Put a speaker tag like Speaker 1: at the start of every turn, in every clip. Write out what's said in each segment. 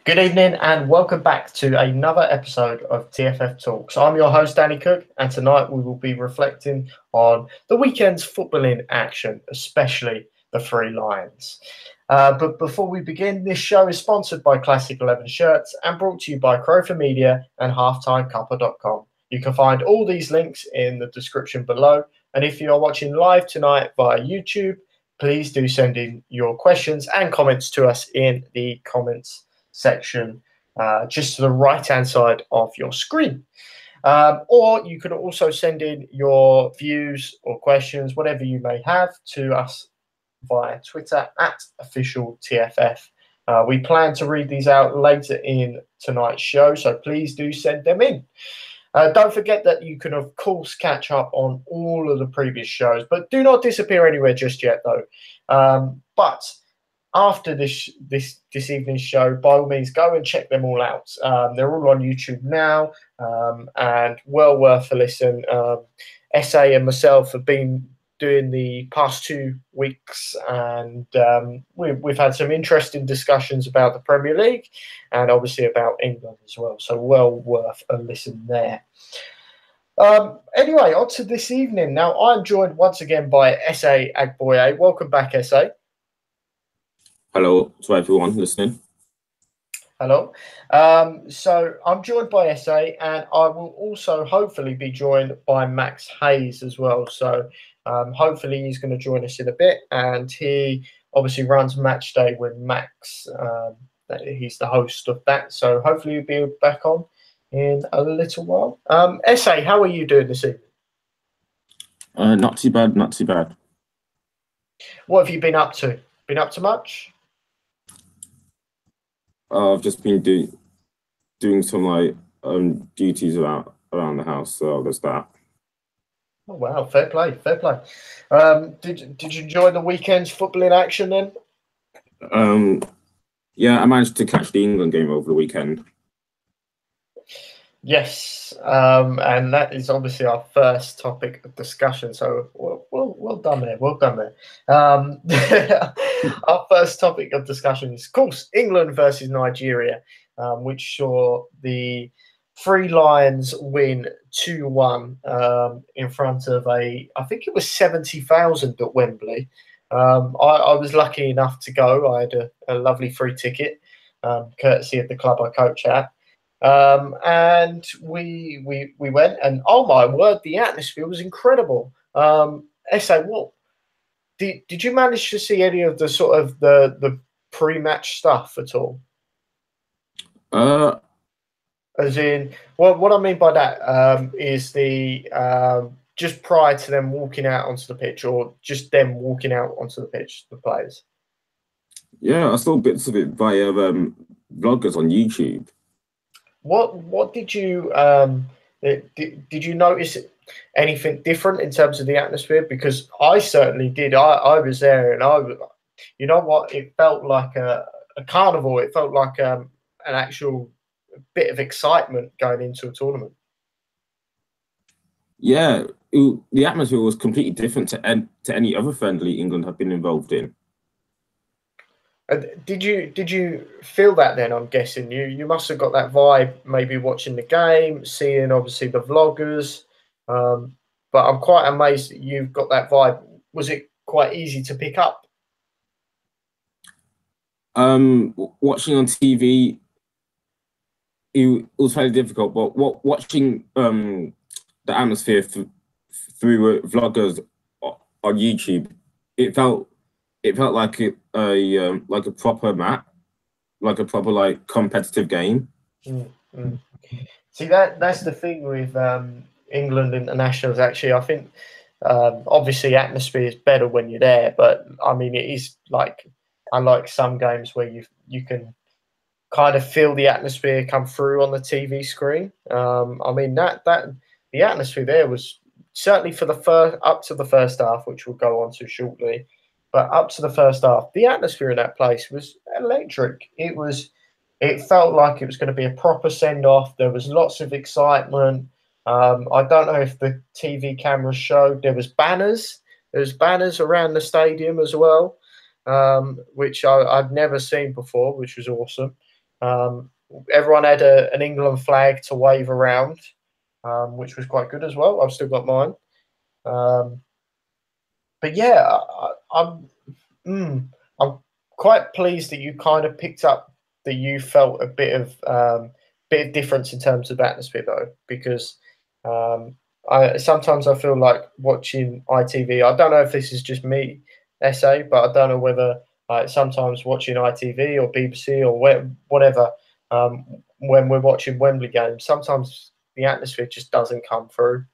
Speaker 1: Good evening and welcome back to another episode of TFF Talks. I'm your host, Danny Cook, and tonight we will be reflecting on the weekend's footballing action, especially the Three Lions. But before we begin, this show is sponsored by Classic 11 Shirts and brought to you by Crofer Media and halftimecuppa.com. You can find all these links in the description below. And if you are watching live tonight via YouTube, please do send in your questions and comments to us in the comments section just to the right hand side of your screen, or you can also send in your views or questions, whatever you may have, to us via Twitter at official TFF. We plan to read these out later in tonight's show, so please do send them in. Don't forget that you can of course catch up on all of the previous shows, but do not disappear anywhere just yet though. But after this evening's show, by all means, go and check them all out. They're all on YouTube now, and well worth a listen. SA and myself have been doing the past 2 weeks, and we've had some interesting discussions about the Premier League and obviously about England as well. So well worth a listen there. Anyway, on to this evening. Now, I'm joined once again by SA Agboye. Welcome back, SA.
Speaker 2: Hello to everyone listening.
Speaker 1: Hello. So I'm joined by SA, and I will also hopefully be joined by Max Hayes as well. So hopefully he's going to join us in a bit, and he obviously runs Match Day with Max. He's the host of that. So hopefully he'll be back on in a little while. SA, how are you doing this evening?
Speaker 2: Not too bad, not too bad.
Speaker 1: What have you been up to? Been up to much?
Speaker 2: I've just been doing some like duties around the house, so there's that.
Speaker 1: Oh wow, fair play, fair play. Did you enjoy the weekend's footballing action then?
Speaker 2: Yeah, I managed to catch the England game over the weekend.
Speaker 1: Yes, and that is obviously our first topic of discussion. So well done there, well done there. Our first topic of discussion is, of course, England versus Nigeria, which saw the Three Lions win 2-1 in front of I think it was 70,000 at Wembley. I was lucky enough to go. I had a lovely free ticket, courtesy of the club I coach at. And we went, and oh my word, the atmosphere was incredible. SA, what did you manage to see any of the sort of the pre-match stuff at all? As in, what I mean by that is the just prior to them walking out onto the pitch, or just them walking out onto the pitch, the players.
Speaker 2: Yeah, I saw bits of it via vloggers on YouTube.
Speaker 1: What did you did you notice anything different in terms of the atmosphere? Because I certainly did. I was there, and you know what, it felt like a carnival. It felt like an actual bit of excitement going into a tournament.
Speaker 2: Yeah, the atmosphere was completely different to any other friendly England have been involved in.
Speaker 1: Did you feel that then? I'm guessing you must have got that vibe, maybe watching the game, seeing obviously the vloggers. But I'm quite amazed that you've got that vibe. Was it quite easy to pick up?
Speaker 2: Watching on TV, it was very difficult. But watching the atmosphere through vloggers on YouTube, it felt like a proper match, like a proper like competitive game.
Speaker 1: Mm-hmm. See, that's the thing with England internationals. Actually, I think obviously atmosphere is better when you're there, but I mean it is like, unlike some games where you can kind of feel the atmosphere come through on the TV screen. I mean that the atmosphere there was certainly for up to the first half, which we'll go on to shortly. But up to the first half, the atmosphere in that place was electric. It felt like it was going to be a proper send-off. There was lots of excitement. I don't know if the TV cameras showed. There was banners. There was banners around the stadium as well, which I'd never seen before, which was awesome. Everyone had an England flag to wave around, which was quite good as well. I've still got mine. But yeah, I'm quite pleased that you kind of picked up that you felt a bit of difference in terms of atmosphere though, because I sometimes I feel like watching ITV. I don't know if this is just me, SA, but I don't know whether sometimes watching ITV or BBC or whatever, when we're watching Wembley games, sometimes the atmosphere just doesn't come through.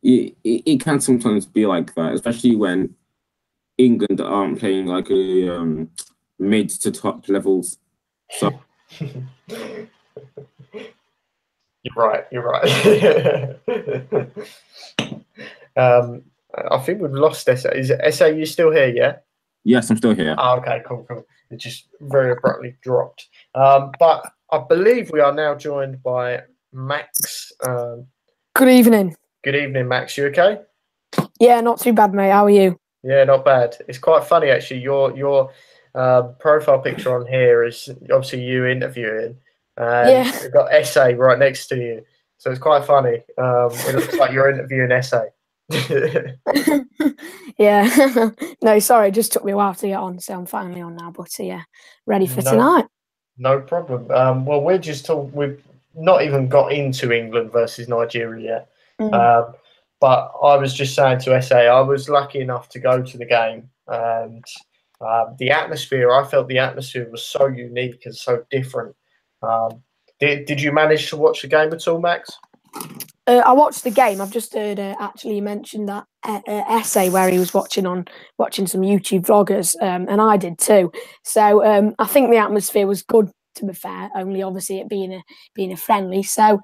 Speaker 2: It can sometimes be like that, especially when England aren't playing like a mid to top levels. So
Speaker 1: You're right. I think we've lost SA. Is SA you still here? Yeah.
Speaker 2: yes, I'm still here.
Speaker 1: Oh, okay, cool. It just very abruptly dropped. But I believe we are now joined by Max.
Speaker 3: Good evening.
Speaker 1: Good evening, Max. You okay?
Speaker 3: Yeah, not too bad, mate. How are you?
Speaker 1: Yeah, not bad. It's quite funny actually. Your profile picture on here is obviously you interviewing, and you've got SA right next to you. So it's quite funny. It looks like you're interviewing SA.
Speaker 3: Yeah. No, sorry, it just took me a while to get on, so I'm finally on now. But yeah, ready for tonight.
Speaker 1: No problem. Well, we've not even got into England versus Nigeria yet. But I was just saying to SA, I was lucky enough to go to the game, and the atmosphere. I felt the atmosphere was so unique and so different. Did you manage to watch the game at all, Max?
Speaker 3: I watched the game. I've just heard actually you mentioned that essay where he was watching some YouTube vloggers, and I did too. So I think the atmosphere was good. To be fair, only obviously it being a friendly. So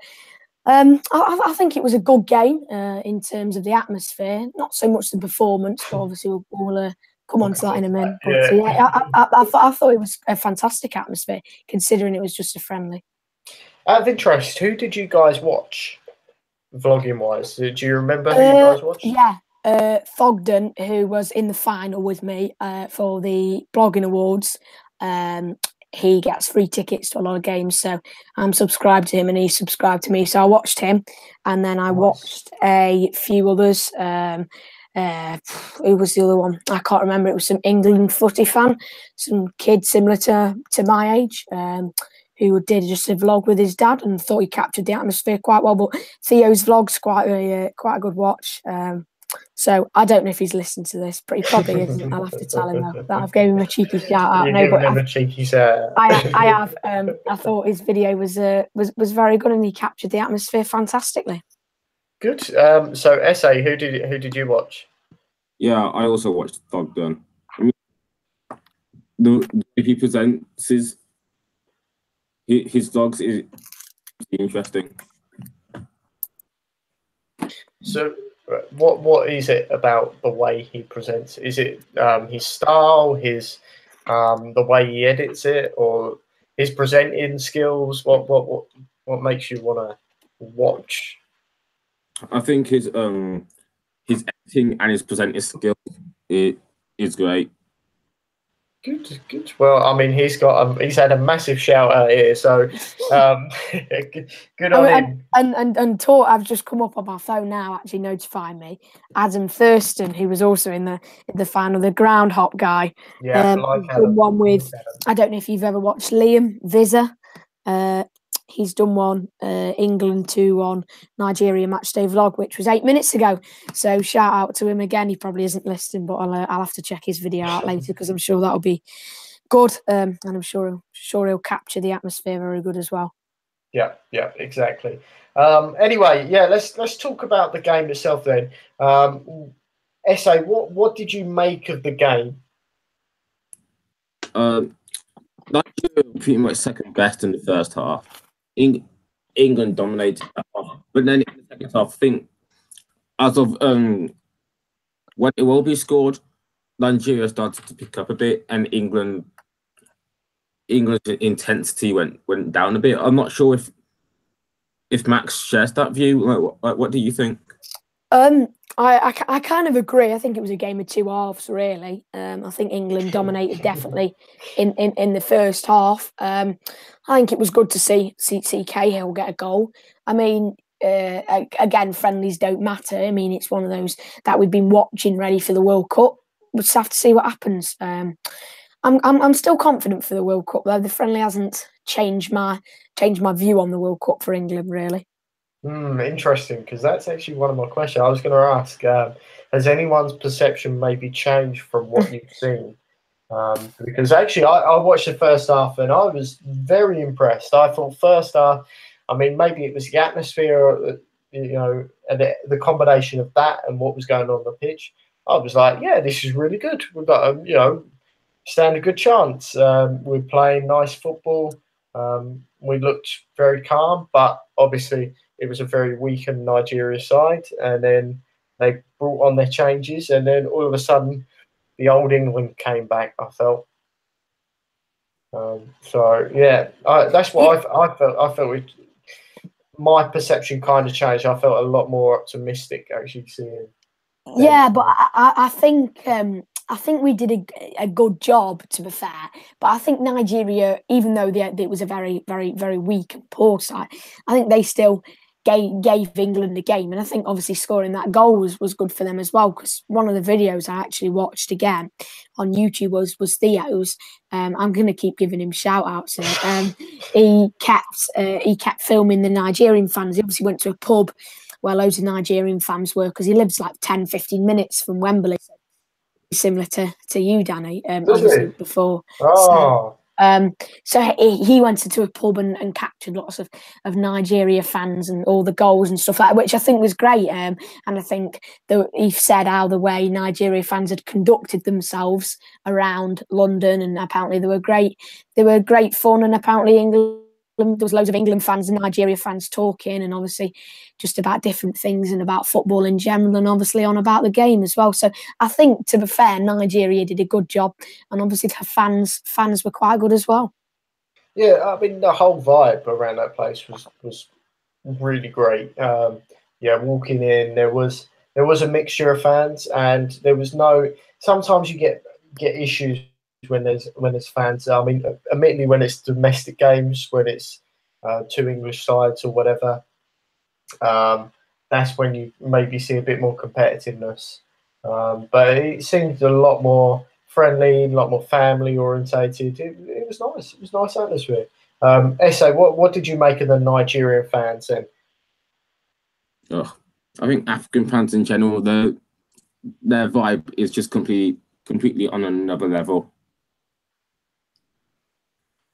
Speaker 3: I think it was a good game in terms of the atmosphere. Not so much the performance, but obviously we'll come on to that in a minute. But yeah, I thought it was a fantastic atmosphere considering it was just a friendly.
Speaker 1: Out of interest, who did you guys watch? Vlogging wise, do you remember who you guys watched?
Speaker 3: Yeah, Fogden, who was in the final with me for the blogging awards. He gets free tickets to a lot of games, so I'm subscribed to him and he's subscribed to me. So I watched him, and then I watched a few others. Who was the other one? I can't remember. It was some England footy fan, some kid similar to my age. Who did just a vlog with his dad and thought he captured the atmosphere quite well. But Theo's vlog's quite a good watch. So I don't know if he's listened to this, but he probably isn't. I'll have to tell him though that I've gave him a cheeky shout out.
Speaker 1: You're giving him a cheeky shout out.
Speaker 3: I have. I thought his video was very good and he captured the atmosphere fantastically.
Speaker 1: Good. So SA, who did you watch?
Speaker 2: Yeah, I also watched Fogden. I mean, the way he presents his vlogs is interesting. So,
Speaker 1: what is it about the way he presents? Is it his style, the way he edits it, or his presenting skills? What makes you want to watch?
Speaker 2: I think his editing and his presenting skills is great.
Speaker 1: Good. Well, I mean, he's had a massive shout out here, so good on him.
Speaker 3: And I've just come up on my phone now, actually notifying me. Adam Thurston, who was also in the final, the ground hop guy.
Speaker 1: Yeah,
Speaker 3: done one with. I don't know if you've ever watched Liam Vizza. He's done one England 2-1 Nigeria matchday vlog, which was 8 minutes ago. So shout out to him again. He probably isn't listening, but I'll have to check his video out later because I'm sure that'll be good. And I'm sure he'll capture the atmosphere very good as well.
Speaker 1: Yeah, exactly. Anyway, yeah, let's talk about the game itself then. SA, what did you make of the game?
Speaker 2: Nigeria were pretty much second best in the first half. England dominated that half, but then in the second half, I think as of when it will be scored, Nigeria started to pick up a bit, and England's intensity went down a bit. I'm not sure if Max shares that view. Like, what do you think?
Speaker 3: I kind of agree. I think it was a game of two halves, really. I think England dominated definitely in the first half. I think it was good to see Cahill get a goal. I mean, again, friendlies don't matter. I mean, it's one of those that we've been watching ready for the World Cup. We'll just have to see what happens. I'm still confident for the World Cup, though. The friendly hasn't changed my view on the World Cup for England, really.
Speaker 1: Interesting, because that's actually one of my questions. I was going to ask, has anyone's perception maybe changed from what you've seen? Because actually, I watched the first half and I was very impressed. I thought first half, I mean, maybe it was the atmosphere, and the combination of that and what was going on the pitch. I was like, yeah, this is really good. We've got stand a good chance. We're playing nice football. We looked very calm, but obviously it was a very weakened Nigeria side. And then they brought on their changes, and then all of a sudden, the old England came back. I felt. So yeah, that's what I felt. I felt my perception kind of changed. I felt a lot more optimistic actually seeing.
Speaker 3: Yeah, but I think we did a good job, to be fair. But I think Nigeria, even though it was a very, very, very weak and poor side, I think they still gave England a game. And I think obviously scoring that goal was good for them as well. Because one of the videos I actually watched again on YouTube was Theo's. I'm going to keep giving him shout outs. He kept filming the Nigerian fans. He obviously went to a pub where loads of Nigerian fans were, because he lives like 10, 15 minutes from Wembley. Similar to you, Danny, obviously before.
Speaker 1: Oh.
Speaker 3: So he went into a pub and captured lots of Nigeria fans and all the goals and stuff like that, which I think was great. And I think he said how the way Nigeria fans had conducted themselves around London, and apparently they were great fun, and apparently England. There was loads of England fans and Nigeria fans talking, and obviously just about different things and about football in general, and obviously on about the game as well. So I think, to be fair, Nigeria did a good job, and obviously the fans were quite good as well.
Speaker 1: Yeah, I mean the whole vibe around that place was really great. Walking in, there was a mixture of fans, and there was no. Sometimes you get issues when there's fans. I mean, admittedly, when it's domestic games, when it's two English sides or whatever, that's when you maybe see a bit more competitiveness. But it seemed a lot more friendly, a lot more family orientated. It was nice. It was a nice atmosphere. Essa, what did you make of the Nigerian fans then?
Speaker 2: I think African fans in general, their vibe is just completely on another level.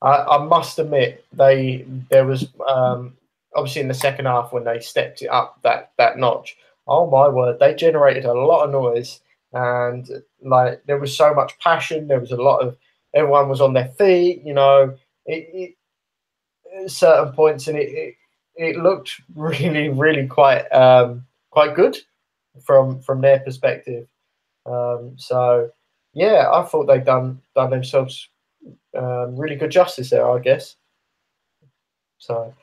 Speaker 1: I must admit, there was obviously in the second half when they stepped it up that notch. Oh my word, they generated a lot of noise, and like there was so much passion. There was a lot of everyone was on their feet. Certain points, and it looked really, really quite good from their perspective. So yeah, I thought they'd done themselves really good justice there, I guess. So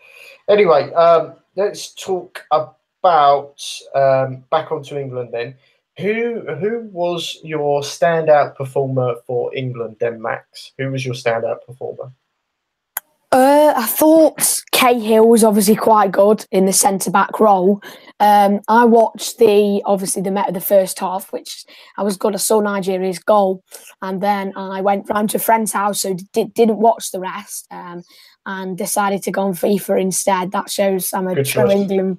Speaker 1: anyway, let's talk about back onto England then. Who was your standout performer for England then, Max? Who was your standout performer?
Speaker 3: I thought Cahill was obviously quite good in the centre-back role. I watched the first half, which I was good. I saw Nigeria's goal, and then I went round to a friend's house who didn't watch the rest, and decided to go on FIFA instead. That shows I'm a true England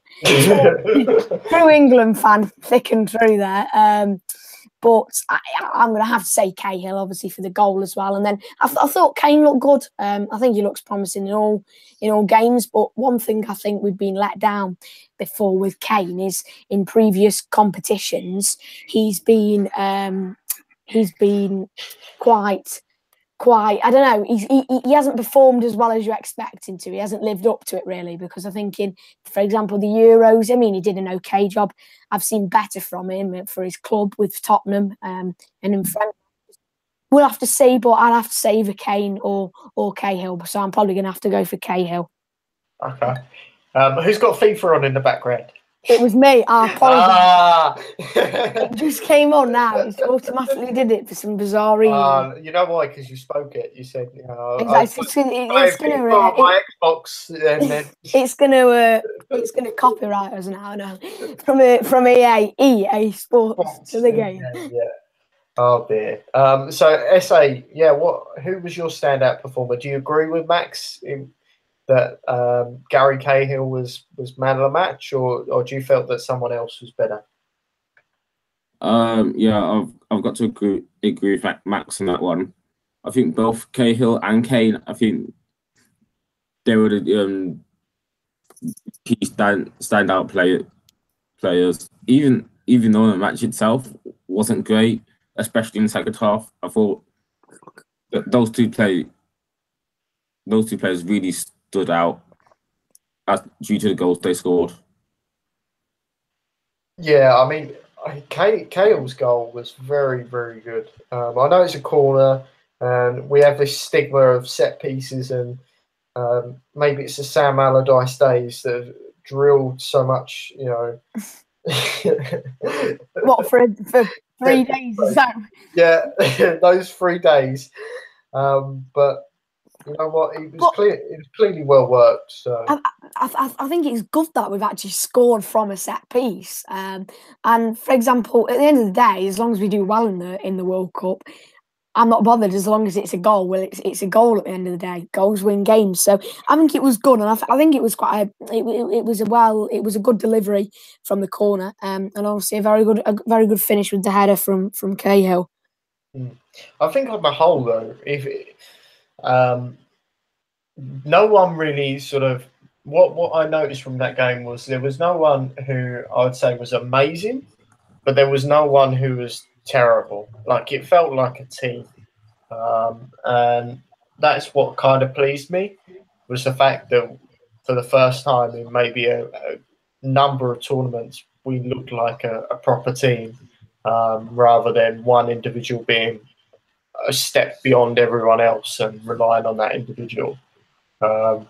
Speaker 3: fan, thick and through there. But I'm going to have to say Cahill, obviously, for the goal as well. And then I thought Kane looked good. I think he looks promising in all games. But one thing I think we've been let down before with Kane is in previous competitions he's been quite. I don't know. He hasn't performed as well as you expect him to. He hasn't lived up to it really, because I think for example, the Euros, I mean, he did an okay job. I've seen better from him for his club with Tottenham, and in France. We'll have to see, but I'll have to say either Kane or Cahill. So I'm probably going to have to go for Cahill.
Speaker 1: Okay. Who's got FIFA on in the background?
Speaker 3: It was me. I apologise. It
Speaker 1: Ah.
Speaker 3: just came on now. It automatically did it for some bizarre reason.
Speaker 1: You know why? Because you spoke it. You said, I was
Speaker 3: Exactly.
Speaker 1: playing FIFA on my Xbox, and then
Speaker 3: It's gonna copyright us now. No, from EA Sports to the game.
Speaker 1: Yeah. Oh dear. So SA, yeah. Who was your standout performer? Do you agree with Max that Gary Cahill was man of the match, or do you felt that someone else was better?
Speaker 2: Yeah, I've got to agree with Max on that one. I think both Cahill and Kane, I think they were the key standout players. Even though the match itself wasn't great, especially in the second half, I thought that those two players really stood out due to the goals they scored.
Speaker 1: Yeah, I mean, Cahill's goal was very, very good. I know it's a corner, and we have this stigma of set pieces, and maybe it's the Sam Allardyce days that have drilled so much,
Speaker 3: What for 3 days? Is that?
Speaker 1: Yeah, those 3 days. But you know what? It was clearly well worked. So
Speaker 3: I think it's good that we've actually scored from a set piece. And for example, at the end of the day, as long as we do well in the World Cup, I'm not bothered as long as it's a goal. Well, it's a goal at the end of the day. Goals win games. So I think it was good, and I think it was it was a good delivery from the corner, and obviously a very good finish with the header from Cahill.
Speaker 1: I think on the whole, though, if no one really sort of what I noticed from that game was there was no one who I would say was amazing, but there was no one who was terrible. Like it felt like a team, and that's what kind of pleased me was the fact that for the first time in maybe a number of tournaments we looked like a proper team, rather than one individual being a step beyond everyone else and relying on that individual. I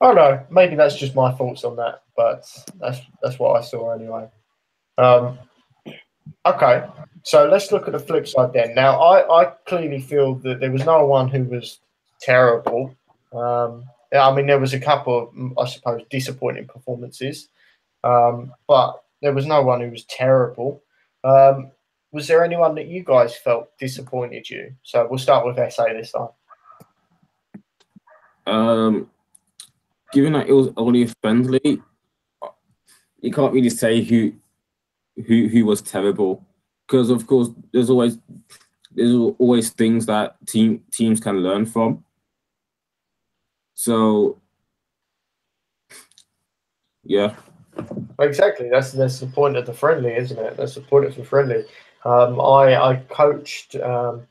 Speaker 1: don't know. Maybe that's just my thoughts on that, but that's what I saw anyway. Okay, so let's look at the flip side then. Now, I clearly feel that there was no one who was terrible. Yeah, I mean, there was a couple of, I suppose, disappointing performances, but there was no one who was terrible. Was there anyone that you guys felt disappointed you? So we'll start with SA this time.
Speaker 2: Given that it was only friendly, you can't really say who was terrible, because of course there's always things that teams can learn from. So yeah,
Speaker 1: exactly. That's the point of the friendly, isn't it? That's the point of the friendly. I coached the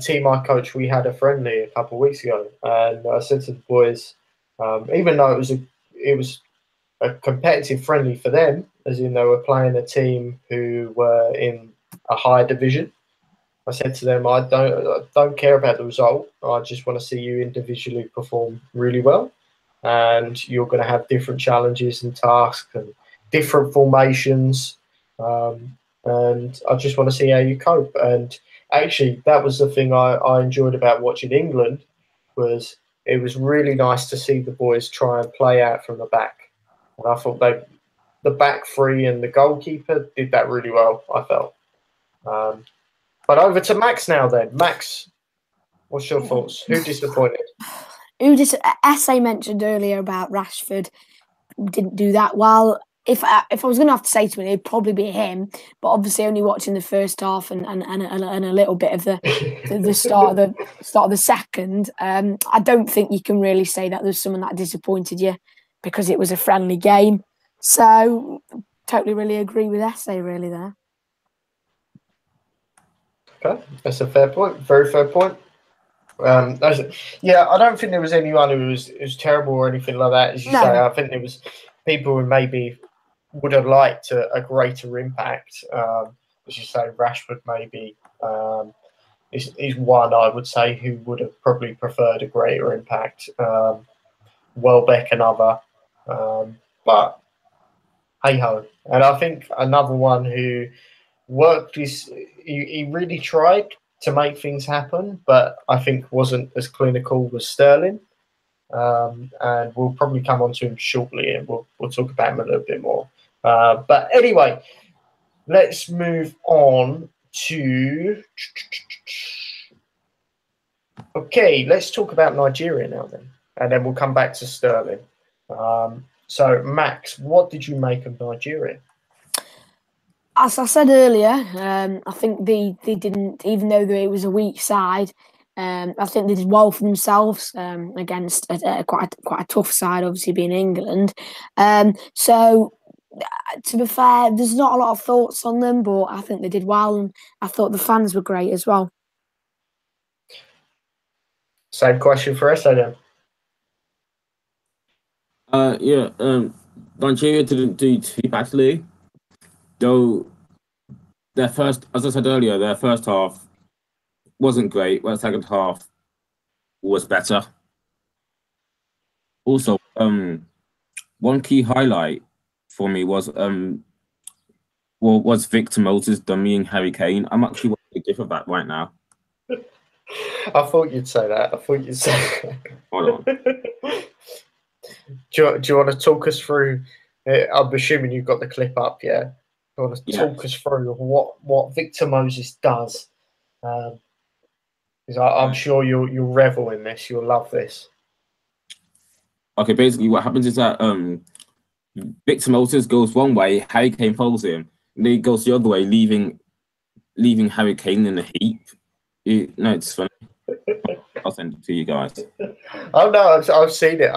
Speaker 1: team I coached. We had a friendly a couple of weeks ago, and I said to the boys, even though it was a competitive friendly for them, as in they were playing a team who were in a higher division. I said to them, I don't care about the result. I just want to see you individually perform really well, and you're going to have different challenges and tasks and different formations, and I just want to see how you cope. And actually, that was the thing I enjoyed about watching England, was it was really nice to see the boys try and play out from the back. And I thought the back three and the goalkeeper did that really well, I felt. But over to Max now then. Max, what's your thoughts? Who disappointed?
Speaker 3: SA mentioned earlier about Rashford didn't do that well. If I was going to have to say to him, it'd probably be him. But obviously, only watching the first half and a little bit of the start of the second, I don't think you can really say that there's someone that disappointed you, because it was a friendly game. So, totally really agree with SA really there.
Speaker 1: Okay, that's a fair point. Very fair point. I don't think there was anyone who was terrible or anything like that, as you say. I think there was people who maybe would have liked a greater impact. As you say, Rashford maybe is one I would say who would have probably preferred a greater impact. Welbeck another. But But hey ho. And I think another one who worked he really tried to make things happen, but I think wasn't as clinical was Sterling. And we'll probably come on to him shortly, and we'll talk about him a little bit more. But anyway, let's move on to. Okay, let's talk about Nigeria now then, and then we'll come back to Sterling. So, Max, what did you make of Nigeria?
Speaker 3: As I said earlier, I think they didn't, even though it was a weak side, I think they did well for themselves against quite a tough side, obviously being England. So, to be fair, there's not a lot of thoughts on them, but I think they did well, and I thought the fans were great as well.
Speaker 1: Same question for us, then.
Speaker 2: Nigeria didn't do too badly, though. Their first, as I said earlier, their first half wasn't great. But the second half was better. Also, one key highlight for me was Victor Moses dummying Harry Kane. I'm actually watching a gif of that right now.
Speaker 1: I thought you'd say that.
Speaker 2: Hold on.
Speaker 1: Do you want to talk us through? I'm assuming you've got the clip up, yeah. Do you want to talk us through what Victor Moses does? Because I'm sure you'll revel in this. You'll love this.
Speaker 2: Okay, basically what happens is that Victor Moses goes one way, Harry Kane follows him, and then he goes the other way, leaving Harry Kane in a heap. It's funny. I'll send it to you guys.
Speaker 1: Oh no, I've seen it.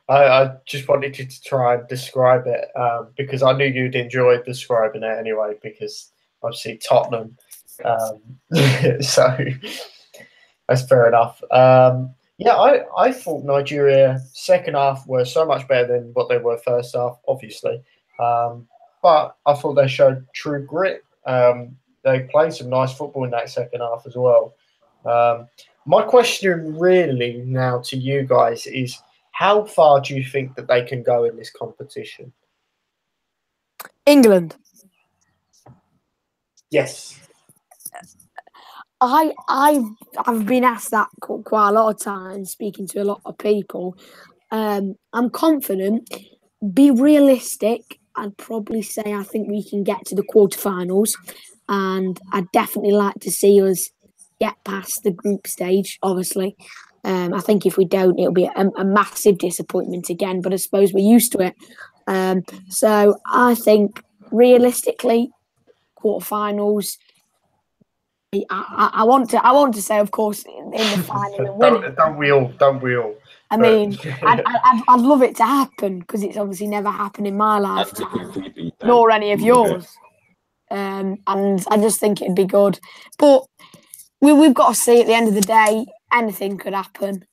Speaker 1: I just wanted you to try and describe it because I knew you'd enjoy describing it anyway. Because obviously Tottenham, so that's fair enough. Yeah, I thought Nigeria second half were so much better than what they were first half, obviously. But I thought they showed true grit. They played some nice football in that second half as well. My question really now to you guys is, how far do you think that they can go in this competition?
Speaker 3: England.
Speaker 1: Yes.
Speaker 3: I've been asked that quite a lot of times, speaking to a lot of people. I'm confident. Be realistic. I'd probably say I think we can get to the quarterfinals, and I'd definitely like to see us get past the group stage. Obviously, I think if we don't, it'll be a massive disappointment again. But I suppose we're used to it. So I think realistically, quarterfinals. I want to say, of course, in the final and win it.
Speaker 1: Don't we all?
Speaker 3: I mean, I'd love it to happen because it's obviously never happened in my lifetime, nor any of yours. And I just think it'd be good. But we've got to see at the end of the day, anything could happen.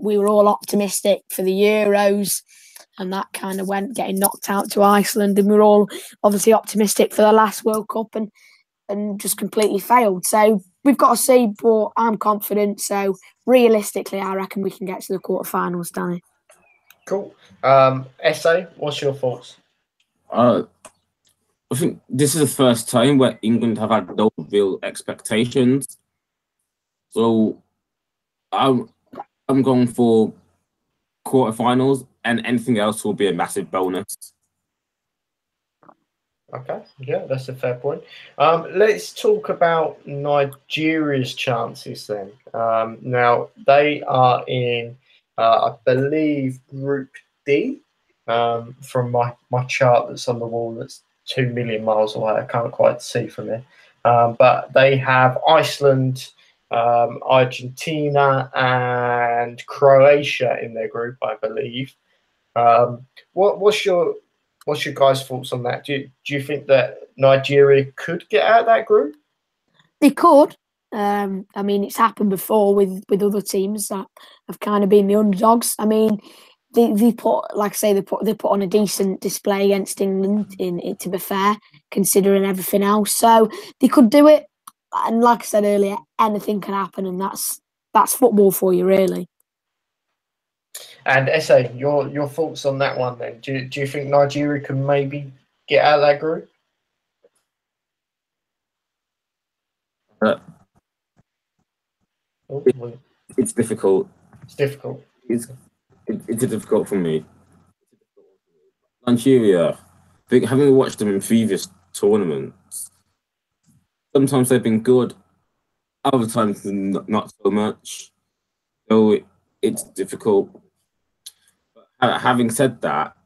Speaker 3: We were all optimistic for the Euros, and that kind of went getting knocked out to Iceland, and we were all obviously optimistic for the last World Cup and just completely failed. So we've got to see, but I'm confident. So realistically, I reckon we can get to the quarterfinals, Danny.
Speaker 1: Cool. SA, what's your thoughts?
Speaker 2: I think this is the first time where England have had no real expectations. So I'm going for quarterfinals, and anything else will be a massive bonus.
Speaker 1: Okay, yeah, that's a fair point. Let's talk about Nigeria's chances then. Now, they are in, I believe, Group D. From my chart that's on the wall that's 2 million miles away. I can't quite see from there. But they have Iceland, Argentina, and Croatia in their group, I believe. What's your guys' thoughts on that? Do you think that Nigeria could get out of that group?
Speaker 3: They could. I mean, it's happened before with other teams that have kind of been the underdogs. I mean, they put, like I say, they put on a decent display against England. To be fair, considering everything else, so they could do it. And like I said earlier, anything can happen, and that's football for you, really.
Speaker 1: And SA, your thoughts on that one then? Do you think Nigeria can maybe get out of that group?
Speaker 2: It's difficult.
Speaker 1: It's difficult.
Speaker 2: It's difficult for me. Nigeria, I think having watched them in previous tournaments, sometimes they've been good, other times not so much. So it's difficult. But having said that,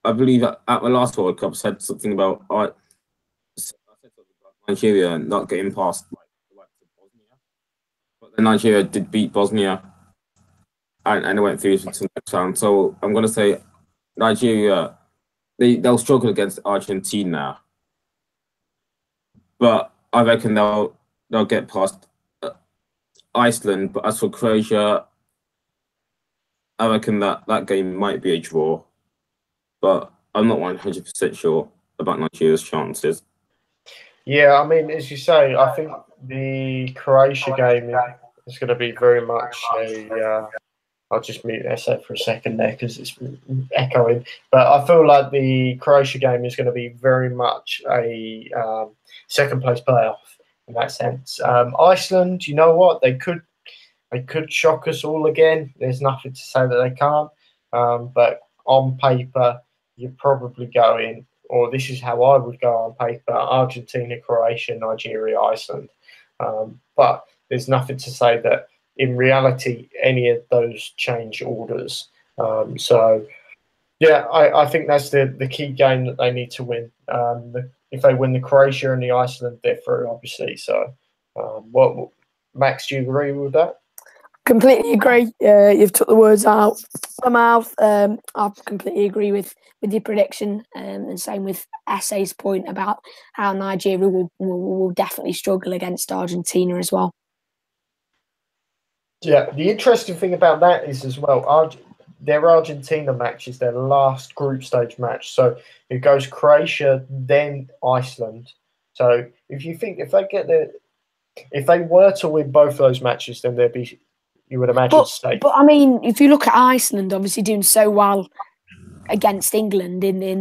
Speaker 2: I believe at the last World Cup I said something about Nigeria not getting past Bosnia. But then Nigeria did beat Bosnia and they went through to the next round. So I'm gonna say Nigeria, they'll struggle against Argentina. But I reckon they'll get past Iceland. But as for Croatia, I reckon that game might be a draw. But I'm not 100% sure about Nigeria's chances.
Speaker 1: Yeah, I mean, as you say, I think the Croatia game is going to be very much a. I'll just mute SA for a second there because it's echoing. But I feel like the Croatia game is going to be very much a second place playoff in that sense. Iceland, you know what? They could shock us all again. There's nothing to say that they can't. But on paper, you're probably going, or this is how I would go on paper: Argentina, Croatia, Nigeria, Iceland. But there's nothing to say that in reality any of those change orders. So, yeah, I think that's the key game that they need to win. If they win the Croatia and the Iceland, they're through, obviously. So, what, Max, do you agree with that?
Speaker 3: Completely agree. You've took the words out of my mouth. I completely agree with your prediction, and same with SA's point about how Nigeria will definitely struggle against Argentina as well.
Speaker 1: Yeah, the interesting thing about that is as well, their Argentina match is their last group stage match. So it goes Croatia, then Iceland. So if they were to win both those matches, then they'd be, you would imagine, safe.
Speaker 3: But I mean, if you look at Iceland, obviously doing so well against England in the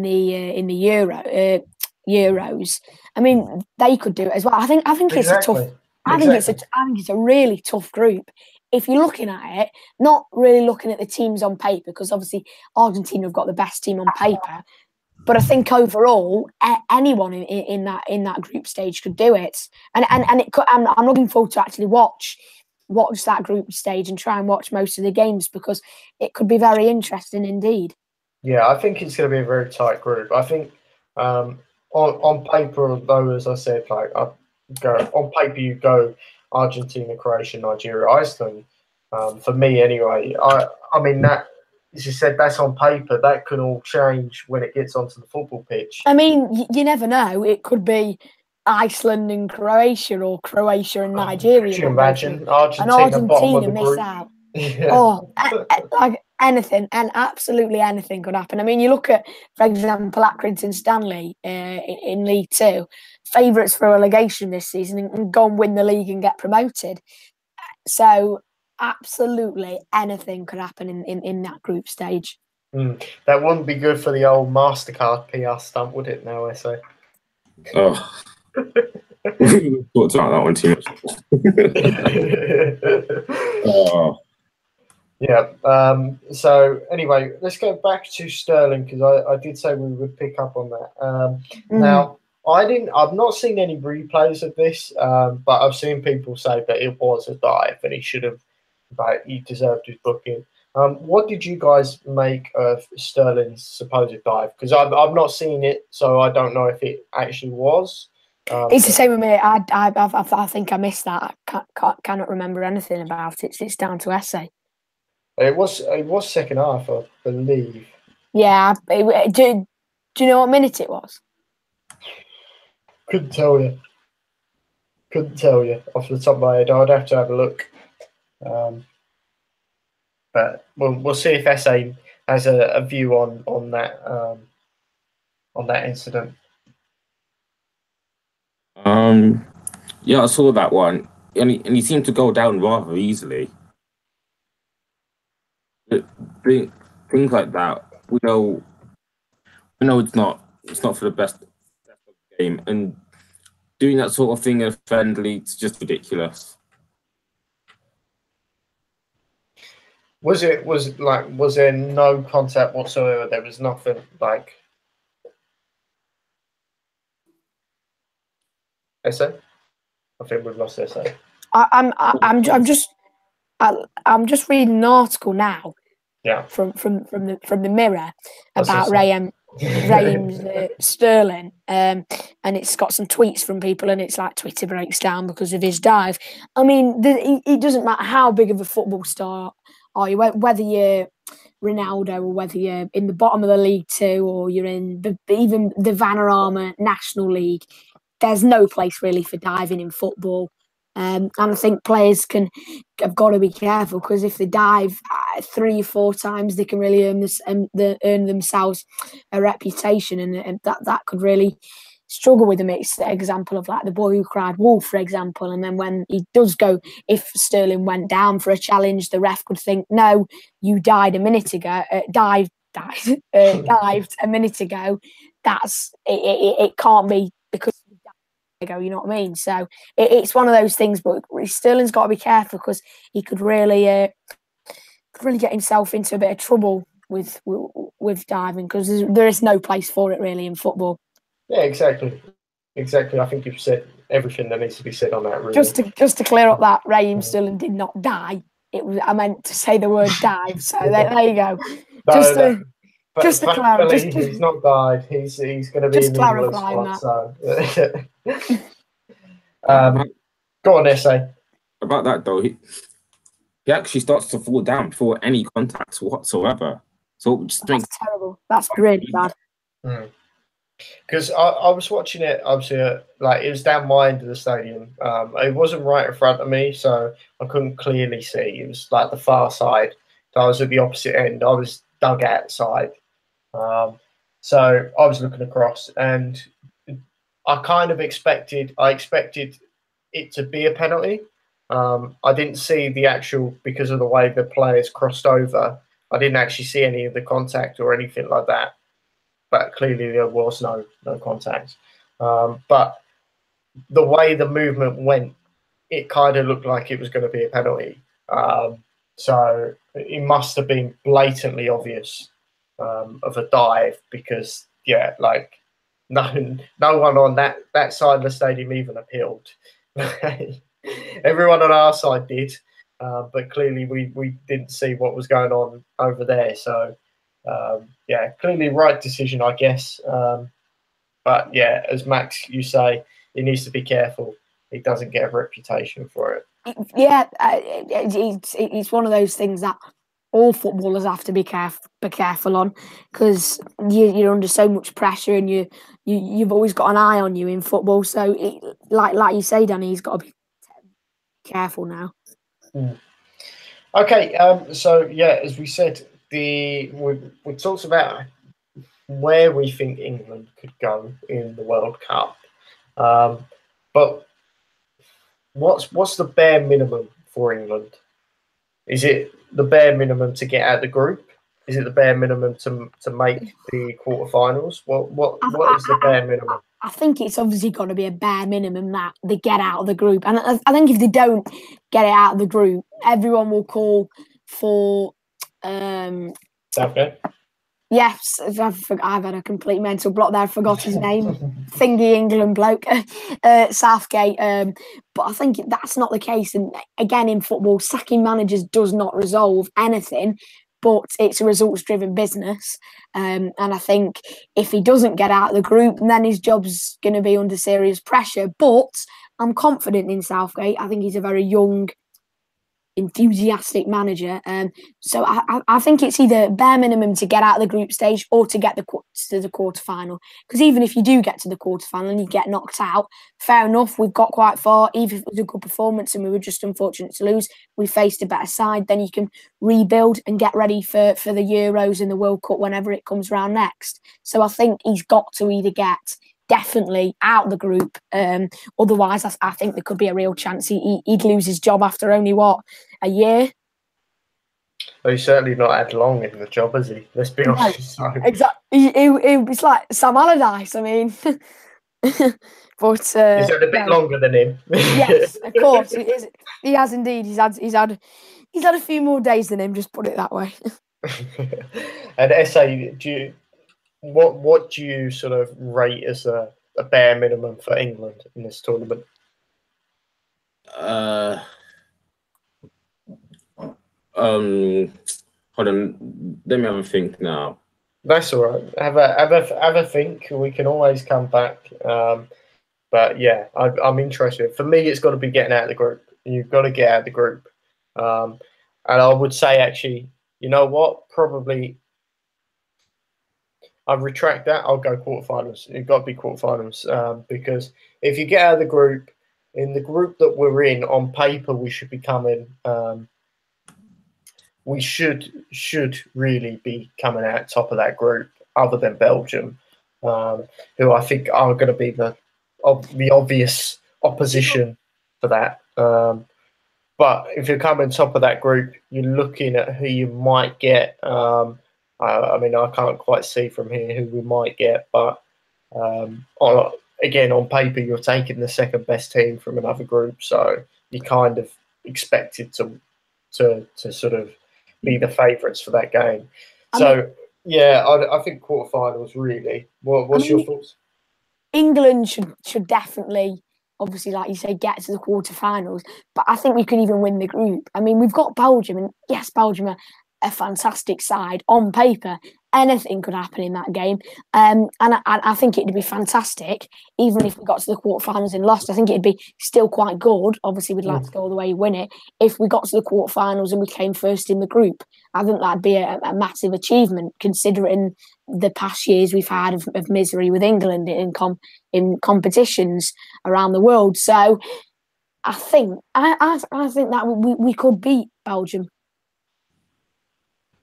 Speaker 3: Euros, I mean, they could do it as well. I think it's a tough. I think it's a really tough group. If you're looking at it, not really looking at the teams on paper, because obviously Argentina have got the best team on paper. But I think overall, anyone in that group stage could do it, and it could. I'm looking forward to actually watch that group stage and try and watch most of the games because it could be very interesting indeed.
Speaker 1: Yeah, I think it's going to be a very tight group. I think on paper, though, as I said, like on paper, you go Argentina, Croatia, Nigeria, Iceland. For me, anyway, I mean that. As you said, that's on paper. That can all change when it gets onto the football pitch.
Speaker 3: I mean, you never know. It could be Iceland and Croatia, or Croatia and Nigeria.
Speaker 1: Could you imagine
Speaker 3: Argentina miss out?
Speaker 1: Yeah.
Speaker 3: Oh, like anything, and absolutely anything could happen. I mean, you look at, for example, Accrington Stanley in League Two, favourites for relegation this season, and go and win the league and get promoted. So absolutely anything could happen in that group stage.
Speaker 1: That wouldn't be good for the old MasterCard PR stunt, would it? Now, I say.
Speaker 2: Oh, we talked about that one too much. Oh.
Speaker 1: Yeah. So anyway, let's go back to Sterling because I did say we would pick up on that. Now, I've not seen any replays of this, but I've seen people say that it was a dive and he deserved his booking. What did you guys make of Sterling's supposed dive? Because I've not seen it, so I don't know if it actually was.
Speaker 3: It's the same with me. I think I missed that. I cannot remember anything about it. It's down to SA.
Speaker 1: It was second half, I believe.
Speaker 3: Yeah. Do you know what minute it was?
Speaker 1: Couldn't tell you off the top of my head. I'd have to have a look. But we'll see if SA has a view on that incident.
Speaker 2: Yeah, I saw that one, and he seemed to go down rather easily. things like that. We know it's not for the best of the game, and doing that sort of thing in a friendly, it's just ridiculous.
Speaker 1: Was there no contact whatsoever? There was nothing like. Essay? I think we've lost essay.
Speaker 3: I'm just reading an article now.
Speaker 1: Yeah.
Speaker 3: From the Mirror about Raheem Sterling, and it's got some tweets from people, and it's like Twitter breaks down because of his dive. I mean, it doesn't matter how big of a football star are you, whether you're Ronaldo or whether you're in the bottom of the League Two or you're in even the Vanarama National League. There's no place really for diving in football. And I think players have got to be careful, because if they dive 3 or 4 times, they can really earn themselves a reputation, and that could really struggle with them. It's the example of like the boy who cried wolf, for example. And then when he does go, if Sterling went down for a challenge, the ref could think, no, you died a minute ago, dived a minute ago. That's it can't be because ago, you know what I mean? So it's one of those things, but Sterling's got to be careful, because he could really get himself into a bit of trouble with diving, because there is no place for it really in football.
Speaker 1: Yeah, exactly. I think you've said everything that needs to be said on that. Really.
Speaker 3: Just to clear up that Raheem Sterling did not die. I meant to say the word dive. So there you go. Just to clarify,
Speaker 1: he's not died. He's going to be in the English squad. So. Go on, essay.
Speaker 2: About that though, he actually starts to fall down before any contact whatsoever. So
Speaker 3: that's terrible. That's really bad.
Speaker 1: Because I was watching it, obviously, like it was down my end of the stadium. It wasn't right in front of me, so I couldn't clearly see. It was like the far side. So I was at the opposite end. I was dug outside. So I was looking across, and I kind of expected it to be a penalty. I didn't see the actual, because of the way the players crossed over. I didn't actually see any of the contact or anything like that. But clearly there was no contact. But the way the movement went, it kind of looked like it was going to be a penalty. So it must have been blatantly obvious of a dive, because like no one on that side of the stadium even appealed. Everyone on our side did, but clearly we didn't see what was going on over there. So clearly right decision, I guess. But yeah, as Max, you say, he needs to be careful. He doesn't get a reputation for it.
Speaker 3: Yeah, it's one of those things that all footballers have to be careful on, because you're under so much pressure, and you've always got an eye on you in football. So like you say, Danny, he's got to be careful now.
Speaker 1: Okay, so yeah, as we said, we talked about where we think England could go in the World Cup, but what's the bare minimum for England? Is it the bare minimum to get out of the group? Is it the bare minimum to make the quarterfinals? What is the bare minimum?
Speaker 3: I think it's obviously got to be a bare minimum that they get out of the group. And I think if they don't get it out of the group, everyone will call for
Speaker 1: Southgate.
Speaker 3: Yes, I've had a complete mental block there. I forgot his name. Thingy England bloke, Southgate. But I think that's not the case. And again, in football, sacking managers does not resolve anything, but it's a results-driven business. And I think if he doesn't get out of the group, then his job's going to be under serious pressure. But I'm confident in Southgate. I think he's a very young, enthusiastic manager, so I think it's either bare minimum to get out of the group stage or to get to the quarterfinal. Because even if you do get to the quarterfinal and you get knocked out, fair enough, we've got quite far. Even if it was a good performance and we were just unfortunate to lose, we faced a better side, then you can rebuild and get ready for the Euros and the World Cup whenever it comes round next. So I think he's got to either get definitely out of the group. Otherwise, I think there could be a real chance he'd lose his job after only, a year?
Speaker 1: Well, he's certainly not had long in the job, has he? Let's be honest. So.
Speaker 3: Exactly. It's like Sam Allardyce. I mean, but
Speaker 1: He's had a bit longer than him.
Speaker 3: Yes, of course. He has indeed. He's had a few more days than him. Just put it that way.
Speaker 1: And SA, what do you sort of rate as a bare minimum for England in this tournament?
Speaker 2: Hold on, let me have a think now.
Speaker 1: That's all right. Have a think. We can always come back. But yeah, I'm interested. For me, it's got to be getting out of the group. You've got to get out of the group. And I would say, actually, you know what? Probably, I'd retract that. I'll go quarterfinals. You've got to be quarterfinals because if you get out of the group, in the group that we're in, on paper, we should be coming. We should really be coming out top of that group, other than Belgium, who I think are going to be the obvious opposition for that. But if you're coming top of that group, you're looking at who you might get. I mean, I can't quite see from here who we might get, but again, on paper, you're taking the second best team from another group, so you're kind of expected to sort of be the favourites for that game. I think quarterfinals really. What's your thoughts?
Speaker 3: England should definitely, obviously, like you say, get to the quarterfinals. But I think we could even win the group. I mean, we've got Belgium, and yes, Belgium are a fantastic side on paper. Anything could happen in that game, and I think it'd be fantastic. Even if we got to the quarterfinals and lost, I think it'd be still quite good. Obviously, we'd like to go all the way and win it. If we got to the quarterfinals and we came first in the group, I think that'd be a massive achievement, considering the past years we've had of misery with England in competitions around the world. So, I think that we could beat Belgium.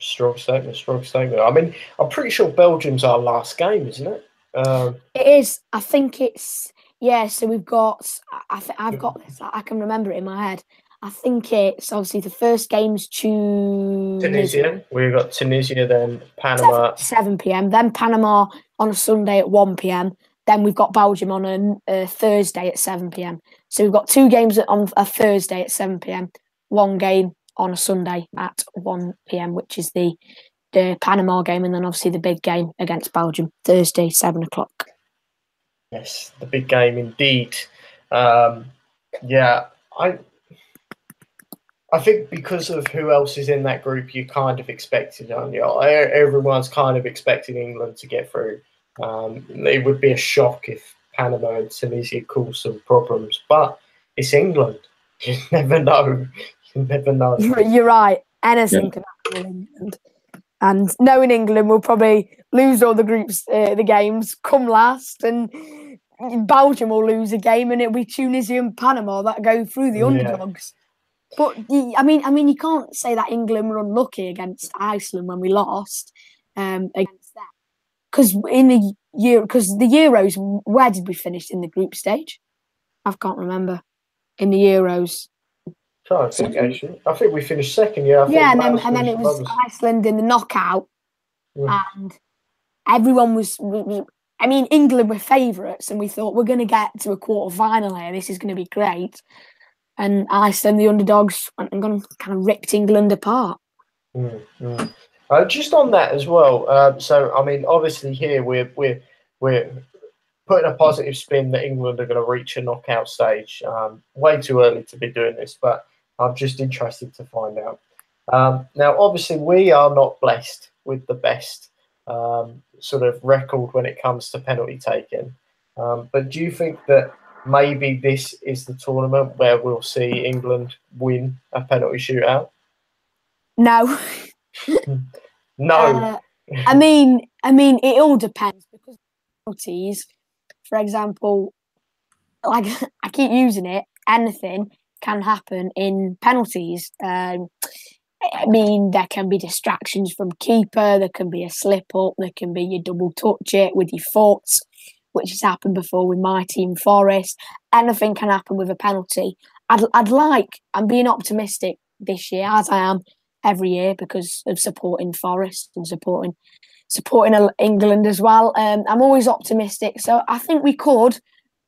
Speaker 1: Strong statement. I mean, I'm pretty sure Belgium's our last game, isn't it?
Speaker 3: It is. I think it's So we've got. I've got this. I can remember it in my head. I think it's obviously the first game's
Speaker 1: Tunisia. We've got Tunisia, then Panama.
Speaker 3: 7 p.m. Then Panama on a Sunday at 1 p.m. Then we've got Belgium on a Thursday at 7 p.m. So we've got 2 games on a Thursday at 7 p.m. 1 game on a Sunday at 1 p.m., which is the Panama game, and then obviously the big game against Belgium, Thursday, 7 o'clock.
Speaker 1: Yes, the big game indeed. I think because of who else is in that group, you kind of expected, everyone's kind of expecting England to get through. It would be a shock if Panama and Tunisia cause some problems, but it's England. You never know.
Speaker 3: You're right. Anything can happen in England. And knowing England will probably lose all the groups, the games, come last, and Belgium will lose a game, and it'll be Tunisia and Panama that go through the underdogs. But I mean, you can't say that England were unlucky against Iceland when we lost against them, because the Euros, where did we finish in the group stage? I can't remember. In the Euros.
Speaker 1: I think we finished second. Yeah.
Speaker 3: And then it was Iceland in the knockout, and everyone was. I mean, England were favourites, and we thought we're going to get to a quarter final here. This is going to be great. And Iceland, the underdogs, went and kind of ripped England apart.
Speaker 1: Just on that as well. So I mean, obviously here we're putting a positive spin that England are going to reach a knockout stage. Way too early to be doing this, but I'm just interested to find out. Now, obviously, we are not blessed with the best sort of record when it comes to penalty taking. But do you think that maybe this is the tournament where we'll see England win a penalty shootout?
Speaker 3: No.
Speaker 1: No.
Speaker 3: I mean, it all depends, because penalties, for example, like I keep using it, anything can happen in penalties. I mean, there can be distractions from keeper, there can be a slip up, there can be you double touch it with your foot, which has happened before with my team, Forest. Anything can happen with a penalty. I'm being optimistic this year, as I am every year because of supporting Forest and supporting England as well. I'm always optimistic, so I think we could,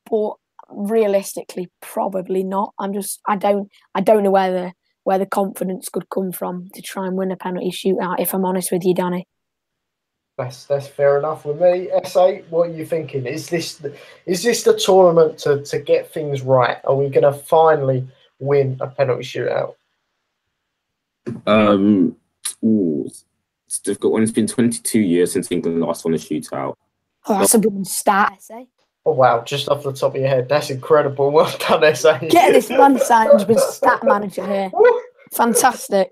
Speaker 3: but realistically, probably not. I don't know where the confidence could come from to try and win a penalty shootout. If I'm honest with you, Danny.
Speaker 1: That's fair enough with me. SA, what are you thinking? Is this the tournament to get things right? Are we going to finally win a penalty shootout?
Speaker 2: It's a difficult one. It's been 22 years since England last won a shootout.
Speaker 3: Oh, that's a good stat, SA.
Speaker 1: Oh wow! Just off the top of your head, that's incredible. Well done, SA.
Speaker 3: Get this man Sainsbury's stat manager here. Fantastic,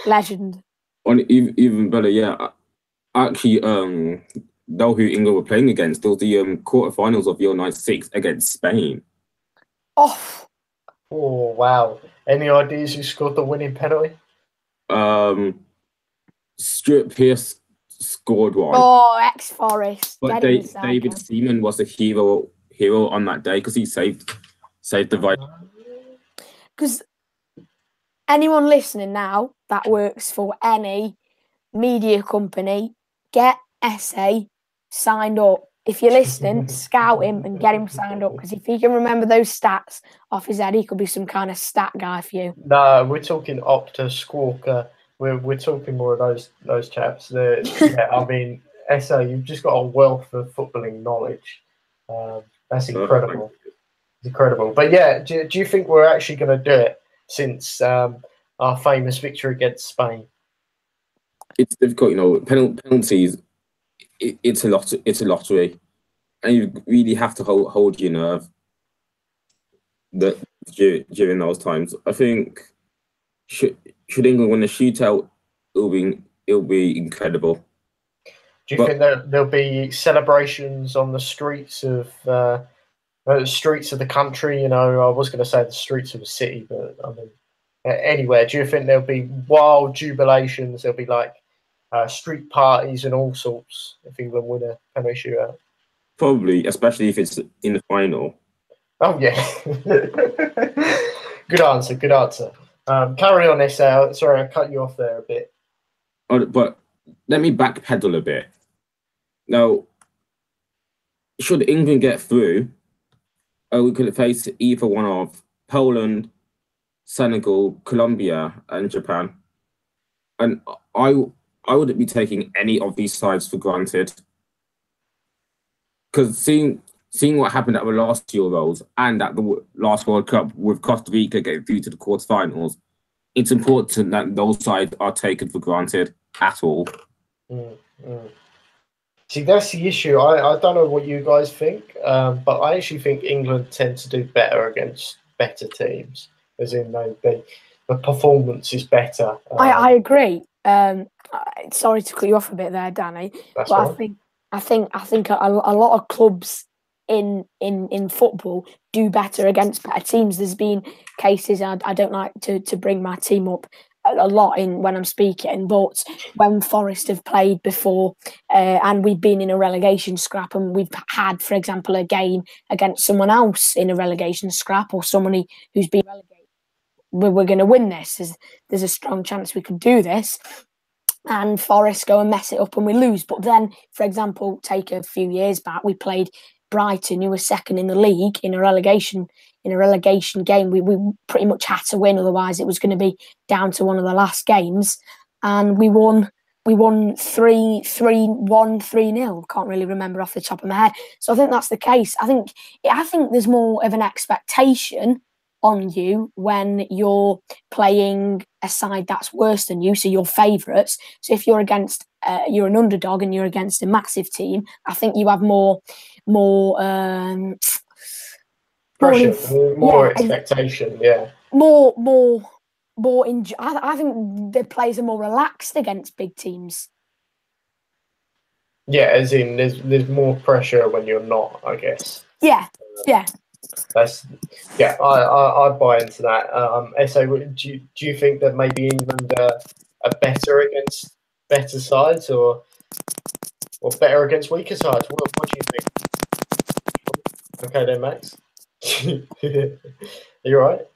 Speaker 3: legend.
Speaker 2: Even better, yeah. Actually, know who England were playing against. It was the quarterfinals of Euro '96 against Spain.
Speaker 3: Oh
Speaker 1: wow! Any ideas who scored the winning penalty?
Speaker 2: Stuart Pearce scored one.
Speaker 3: Oh, ex-Forest.
Speaker 2: But David Seaman was the hero on that day because he saved the right.
Speaker 3: Because anyone listening now that works for any media company, get SA signed up. If you're listening, scout him and get him signed up, because if he can remember those stats off his head, he could be some kind of stat guy for you.
Speaker 1: No, we're talking Opta, Squawker. We're talking more of those chaps. Yeah, I mean, SA, you've just got a wealth of footballing knowledge. That's incredible. It's incredible. But yeah, do you think we're actually going to do it since our famous victory against Spain?
Speaker 2: It's difficult, penalties. It's a lottery, and you really have to hold your nerve. During those times, I think should England win a shootout, it'll be incredible.
Speaker 1: Do you think that there'll be celebrations on the streets of the country? I was going to say the streets of the city, but I mean anywhere. Do you think there'll be wild jubilations? There'll be like street parties and all sorts if England win a penalty shootout?
Speaker 2: Probably, especially if it's in the final.
Speaker 1: Oh yeah. Good answer. Carry on, SA. Sorry, I cut you off there a bit.
Speaker 2: But let me backpedal a bit. Now, should England get through, we could face either one of Poland, Senegal, Colombia, and Japan. And I wouldn't be taking any of these sides for granted. Because seeing what happened at the last Euros and at the last World Cup with Costa Rica getting through to the quarterfinals, it's important that those sides are taken for granted at all.
Speaker 1: See, that's the issue. I don't know what you guys think, but I actually think England tend to do better against better teams, as in the performance is better.
Speaker 3: I agree. Sorry to cut you off a bit there, Danny, but right. I think a lot of clubs in football do better against better teams. There's been cases, I don't like to bring my team up a lot when I'm speaking, but when Forest have played before and we've been in a relegation scrap and we've had, for example, a game against someone else in a relegation scrap or somebody who's been relegated, we're going to win this. There's a strong chance we could do this. And Forest go and mess it up and we lose. But then, for example, take a few years back, we played Brighton, who was second in the league, in a relegation game. We pretty much had to win, otherwise it was going to be down to one of the last games. And we won 3-0. Can't really remember off the top of my head. So I think that's the case. I think there's more of an expectation on you when you're playing a side that's worse than you, so your favourites. So if you're against, you're an underdog and you're against a massive team, I think you have more
Speaker 1: pressure, more expectation, yeah.
Speaker 3: I think the players are more relaxed against big teams.
Speaker 1: Yeah, as in there's more pressure when you're not, I guess.
Speaker 3: Yeah.
Speaker 1: I buy into that. SA, do you think that maybe England are better against better sides or better against weaker sides? What do you think? Okay then, Max. Are you all right?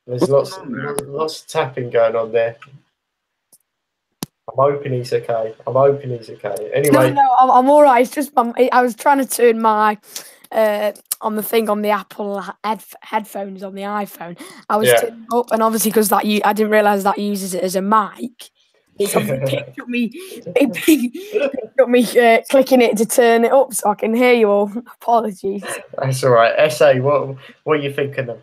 Speaker 1: There's lots of tapping going on there. I'm hoping he's okay. Anyway,
Speaker 3: No, I'm all right. It's just I was trying to turn my on the thing on the Apple headphones on the iPhone. I was turning up, and obviously because I didn't realize that uses it as a mic. It's obviously picked up me clicking it to turn it up so I can hear you all. Apologies.
Speaker 1: That's all right. SA, what are you thinking of?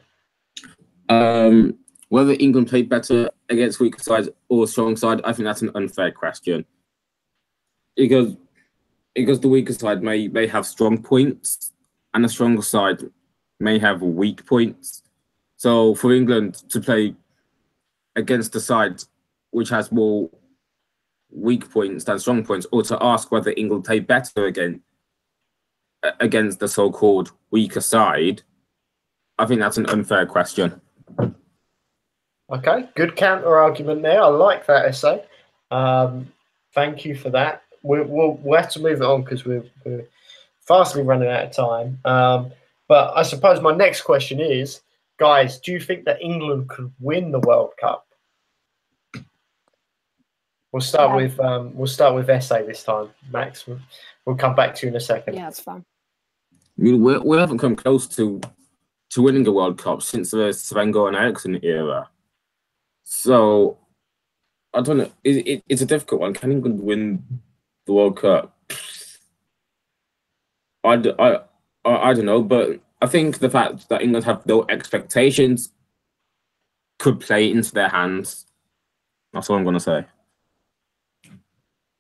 Speaker 2: Whether England played better against weaker side or strong side, I think that's an unfair question. Because the weaker side may have strong points and the stronger side may have weak points. So for England to play against the side which has more weak points than strong points, or to ask whether England played better against the so-called weaker side, I think that's an unfair question.
Speaker 1: Okay, good counter argument there. I like that essay. Thank you for that. We'll have to move it on because we're fastly running out of time. But I suppose my next question is, guys, do you think that England could win the World Cup? We'll start with essay this time, Max. We'll come back to you in a second.
Speaker 3: Yeah, that's fine.
Speaker 2: I mean, we haven't come close to winning a World Cup since the Sven-Göran and Eriksson era. So I don't know. It's a difficult one. Can England win the World Cup? I don't know, but I think the fact that England have no expectations could play into their hands. That's all I'm going to say.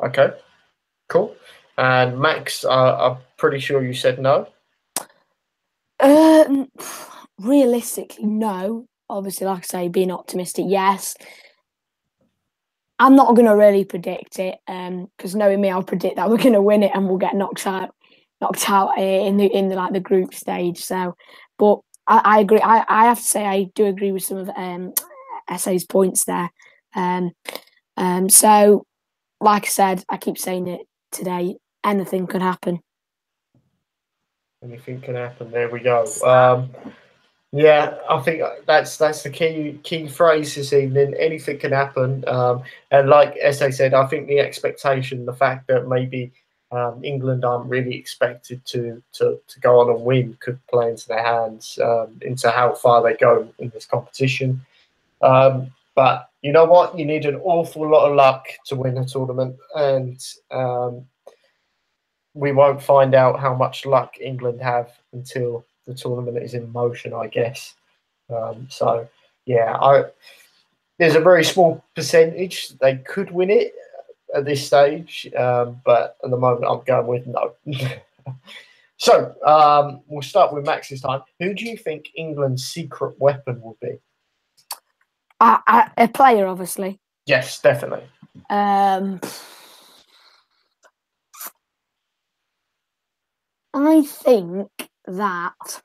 Speaker 1: Okay, cool. And Max, I'm pretty sure you said no.
Speaker 3: Realistically, no. Obviously, like I say, being optimistic, yes. I'm not going to really predict it, because knowing me, I'll predict that we're going to win it and we'll get knocked out in the like the group stage. So, but I agree. I have to say I do agree with some of SA's points there. So, like I said, I keep saying it today. Anything could happen.
Speaker 1: Anything can happen. There we go. Yeah, I think that's the key phrase this evening. Anything can happen. And like SA said, I think the expectation, the fact that maybe England aren't really expected to go on and win, could play into their hands, into how far they go in this competition. But you know what? You need an awful lot of luck to win a tournament, and we won't find out how much luck England have until the tournament is in motion, I guess. So, yeah, there's a very small percentage they could win it at this stage, but at the moment I'm going with no. So, we'll start with Max this time. Who do you think England's secret weapon will be?
Speaker 3: A player, obviously.
Speaker 1: Yes, definitely.
Speaker 3: I think that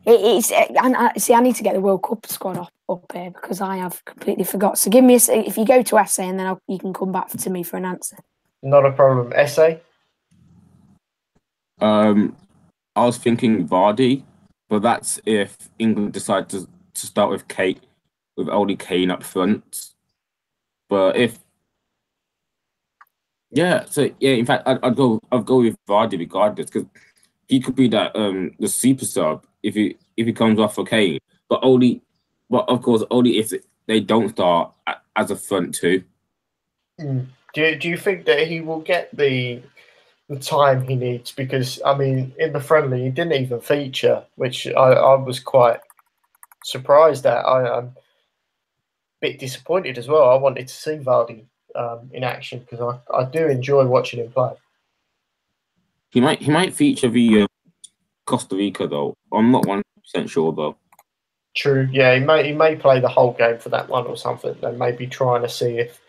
Speaker 3: it's. I need to get the World Cup squad up here because I have completely forgot. So give me if you go to essay and then you can come back to me for an answer.
Speaker 1: Not a problem. Essay.
Speaker 2: I was thinking Vardy, but that's if England decide to start with only Kane up front. But in fact, I'd go with Vardy regardless, because he could be that the super sub if he comes off for Kane, but of course only if they don't start as a front two.
Speaker 1: Do you think that he will get the time he needs? Because I mean, in the friendly, he didn't even feature, which I was quite surprised at. I'm a bit disappointed as well. I wanted to see Vardy in action because I do enjoy watching him play.
Speaker 2: He might feature the Costa Rica though. I'm not 100% sure though.
Speaker 1: True. Yeah, he may play the whole game for that one or something. They may be trying to see if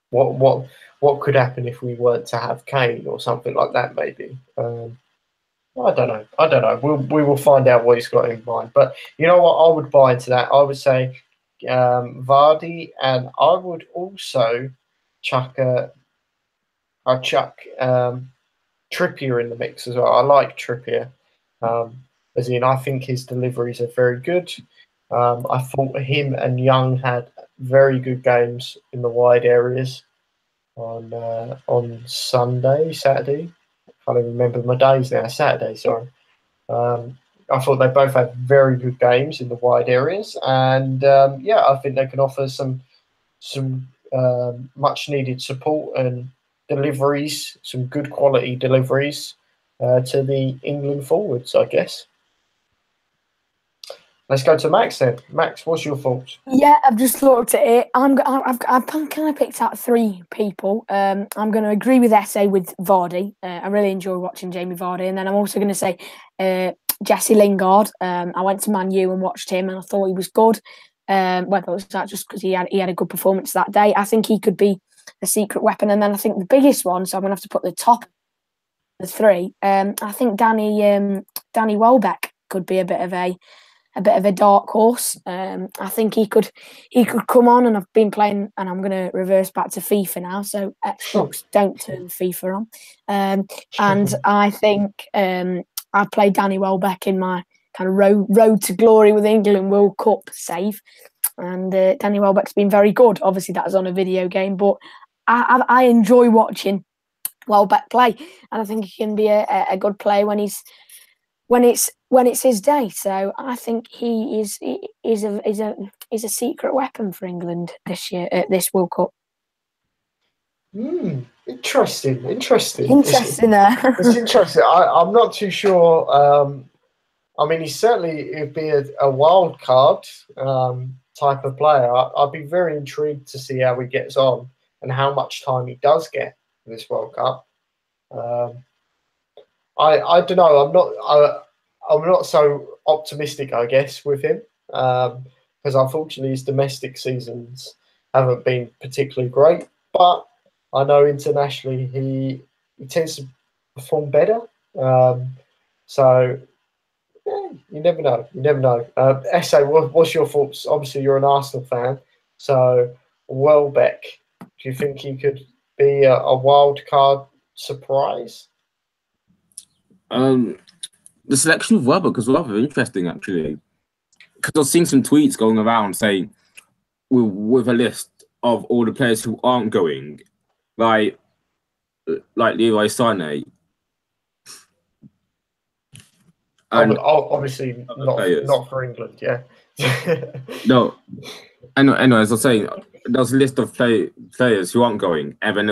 Speaker 1: what could happen if we weren't to have Kane or something like that. Maybe. I don't know. We will find out what he's got in mind. But you know what? I would buy into that. I would say Vardy, and I would also chuck Trippier in the mix as well. I like Trippier. As in, I think his deliveries are very good. I thought him and Young had very good games in the wide areas on Saturday. I can't even remember my days now. Saturday, sorry. I thought they both had very good games in the wide areas, and I think they can offer some much needed support and deliveries, some good quality deliveries to the England forwards, I guess. Let's go to Max then. Max, what's your thoughts?
Speaker 3: Yeah, I've just looked at it. I've kind of picked out three people. I'm going to agree with Esse with Vardy. I really enjoy watching Jamie Vardy, and then I'm also going to say Jesse Lingard. I went to Man U and watched him, and I thought he was good. Whether it was that just because he had a good performance that day, I think he could be a secret weapon. And then I think the biggest one, so I'm going to have to put the top of the three. I think Danny Welbeck could be a bit of a dark horse. I think he could come on, and I've been playing, and I'm going to reverse back to FIFA now. So Xbox, don't turn FIFA on. And I think I played Danny Welbeck in my kind of road to glory with England World Cup save, and Danny Welbeck's been very good. Obviously, that was on a video game, but I enjoy watching Welbeck play, and I think he can be a good player when it's his day. So I think he is a secret weapon for England this year at this World Cup.
Speaker 1: Interesting there.
Speaker 3: It's
Speaker 1: interesting. I'm not too sure. I mean, it'd be a wild card type of player. I'd be very intrigued to see how he gets on and how much time he does get in this World Cup. I don't know. I'm not so optimistic, I guess, with him because unfortunately his domestic seasons haven't been particularly great. But I know internationally he tends to perform better. So yeah, you never know. You never know. Esse, what's your thoughts? Obviously, you're an Arsenal fan. So Welbeck, do you think he could be a wild card surprise?
Speaker 2: The selection of Welbeck was rather interesting, actually, because I've seen some tweets going around saying with a list of all the players who aren't going, like Leroy Sané.
Speaker 1: And obviously not for England, yeah.
Speaker 2: No, I know. As I was saying, there's a list of players who aren't going, and then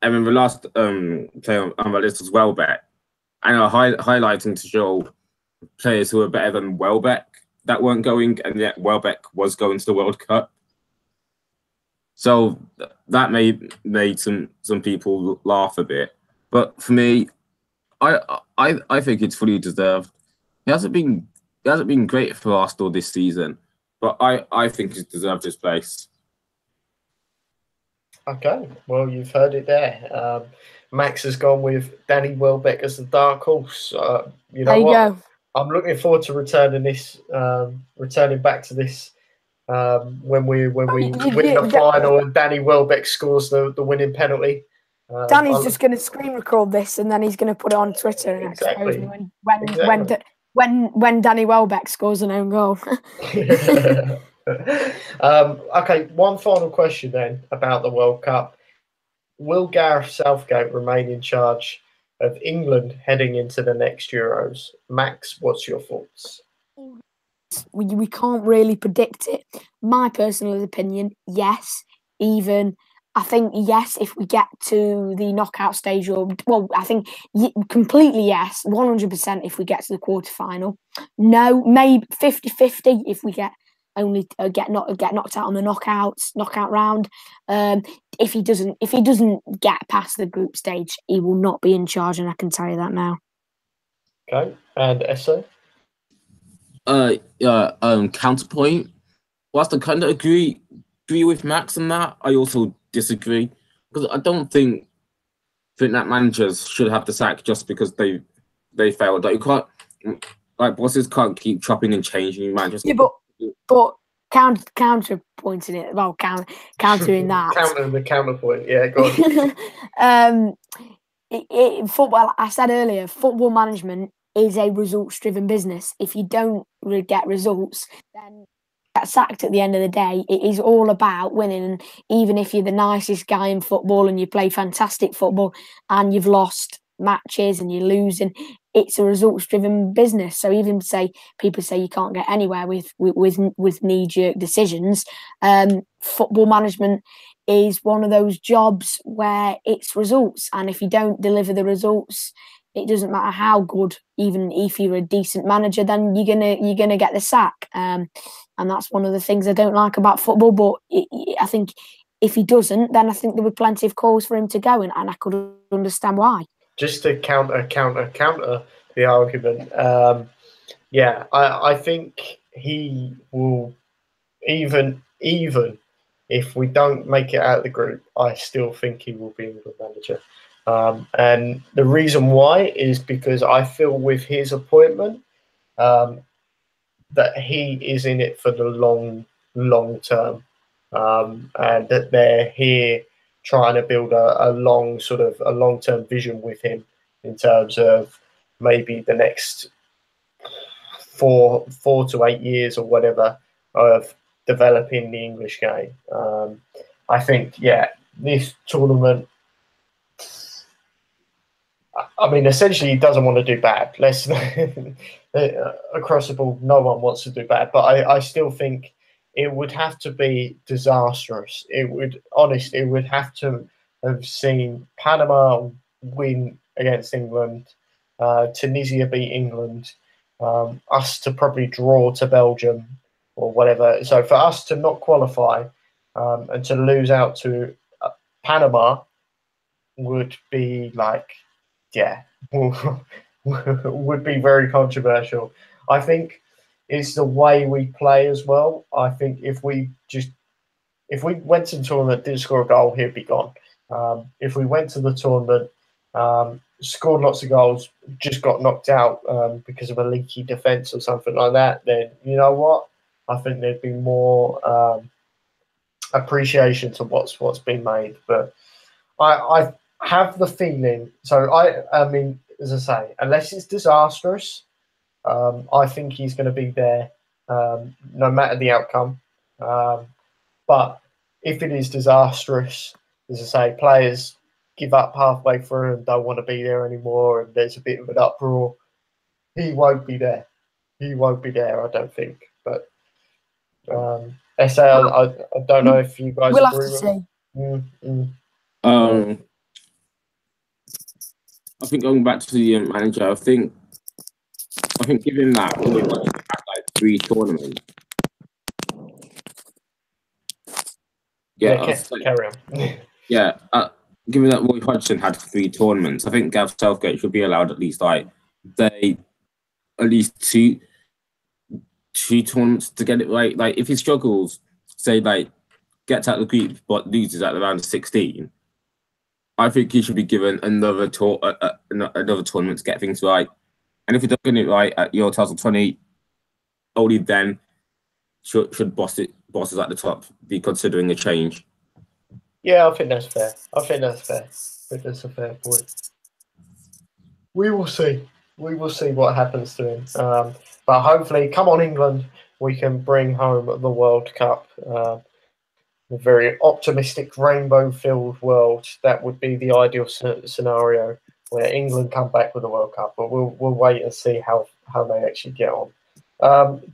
Speaker 2: the last player on the list was Welbeck. And highlighting to show players who are better than Welbeck that weren't going, and yet Welbeck was going to the World Cup. So that made some people laugh a bit. But for me, I think it's fully deserved. He hasn't been great for Arsenal this season, but I think he's deserved his place.
Speaker 1: Okay, well, you've heard it there. Max has gone with Danny Welbeck as the dark horse. You know
Speaker 3: there you
Speaker 1: what?
Speaker 3: go.
Speaker 1: I'm looking forward to returning back to this when we win the final and Danny Welbeck scores the winning penalty.
Speaker 3: Danny's just going to screen record this, and then he's going to put it on Twitter and expose me when Danny Welbeck scores an own goal.
Speaker 1: Okay, one final question then about the World Cup. Will Gareth Southgate remain in charge of England heading into the next Euros? Max, what's your thoughts?
Speaker 3: We can't really predict it. My personal opinion, yes. I think yes, if we get to the knockout stage, I think completely yes, 100% if we get to the quarterfinal. No, maybe 50-50 if we get knocked out on the knockout round. If he doesn't get past the group stage, he will not be in charge, and I can tell you that now.
Speaker 1: Okay, and Esse?
Speaker 2: Counterpoint. Whilst I kind of agree with Max on that, I also disagree because I don't think that managers should have the sack just because they failed. Like you can't, bosses can't keep chopping and changing managers.
Speaker 3: Yeah, but counterpointing it, well, countering that.
Speaker 1: The counterpoint, yeah, go on.
Speaker 3: Football, I said earlier, football management is a results-driven business. If you don't get results, then sacked at the end of the day, it is all about winning. And even if you're the nicest guy in football and you play fantastic football and you've lost matches and you're losing, it's a results-driven business. So even people say you can't get anywhere with knee-jerk decisions. Football management is one of those jobs where it's results, and if you don't deliver the results, it doesn't matter how good, even if you're a decent manager, then you're gonna get the sack. And that's one of the things I don't like about football. But I think if he doesn't, then I think there were plenty of calls for him to go, and I could understand why.
Speaker 1: Just to counter the argument, I think he will, even if we don't make it out of the group, I still think he will be England manager. And the reason why is because I feel with his appointment that he is in it for the long term, and that they're here trying to build a long-term vision with him in terms of maybe the next 4 to 8 years or whatever of developing the English game. I think, this tournament, I mean, essentially, he doesn't want to do bad. Across the board, no one wants to do bad. But I still think it would have to be disastrous. It would have to have seen Panama win against England, Tunisia beat England, us to probably draw to Belgium or whatever. So for us to not qualify and to lose out to Panama would be would be very controversial. I think it's the way we play as well. I think if we went to the tournament, didn't score a goal, he'd be gone. If we went to the tournament, scored lots of goals, just got knocked out because of a leaky defence or something like that, then you know what? I think there'd be more appreciation to what's been made. But I have the feeling. So I mean, as I say, unless it's disastrous, I think he's going to be there no matter the outcome. But if it is disastrous, as I say, players give up halfway through and don't want to be there anymore, and there's a bit of an uproar, he won't be there. He won't be there, I don't think. But SA, I don't know if you guys
Speaker 3: we'll
Speaker 1: agree
Speaker 3: have to
Speaker 1: with
Speaker 3: see.
Speaker 2: I think going back to the manager, I think given that we had like 3 tournaments.
Speaker 1: Carry on.
Speaker 2: Given that Roy Hodgson had 3 tournaments, I think Gav Southgate should be allowed at least two tournaments to get it right. Like if he struggles, say gets out of the group but loses at around 16, I think he should be given another tournament to get things right. And if he does get it right at Euro 2020, only then should bosses at the top be considering a change.
Speaker 1: Yeah, I think that's fair. I think that's a fair point. We will see. We will see what happens to him. But hopefully, come on, England, we can bring home the World Cup. A very optimistic, rainbow-filled world. That would be the ideal scenario where England come back with the World Cup. But we'll wait and see how they actually get on.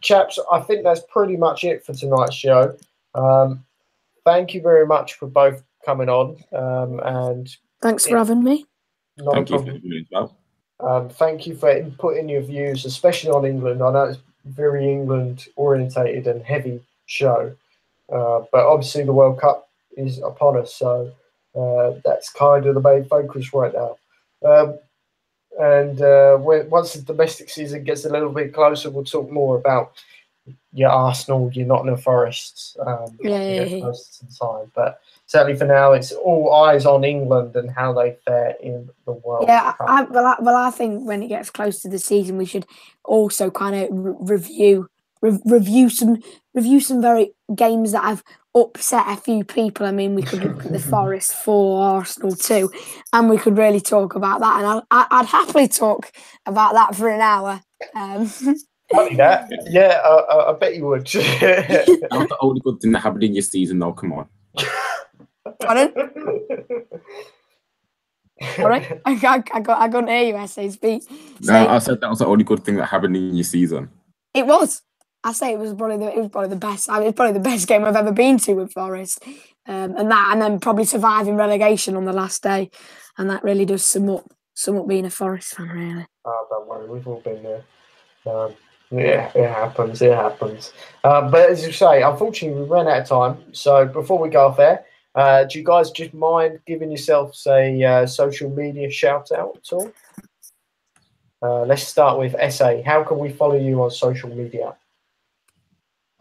Speaker 1: Chaps, I think that's pretty much it for tonight's show. Thank you very much for both coming on. And
Speaker 3: thanks for having me.
Speaker 2: Thank you for having me as well.
Speaker 1: Thank you for inputting your views, especially on England. I know it's very England-orientated and heavy show. But obviously the World Cup is upon us, so that's kind of the main focus right now. Once the domestic season gets a little bit closer, we'll talk more about your Arsenal, your Nottingham Forests, closer to the time. But certainly for now, it's all eyes on England and how they fare in the World Cup.
Speaker 3: I think when it gets close to the season, we should also kind of review some very games that have upset a few people. I mean, we could look at the Forest 4, Arsenal 2, and we could really talk about that. And I'd happily talk about that for an hour.
Speaker 1: Funny that. Yeah, I bet you would.
Speaker 2: That was the only good thing that happened in your season, though. Come on.
Speaker 3: Pardon? All right, I couldn't hear you. I say speak.
Speaker 2: No, I said that was the only good thing that happened in your season.
Speaker 3: It was. I say it was probably the best. I mean, it's probably the best game I've ever been to with Forest, and then probably surviving relegation on the last day, and that really does sum up being a Forest fan, really.
Speaker 1: Oh, don't worry, we've all been there. Yeah, it happens. It happens. But as you say, unfortunately, we ran out of time. So before we go off there, do you guys just mind giving yourselves a social media shout out at all? Let's start with SA. How can we follow you on social media?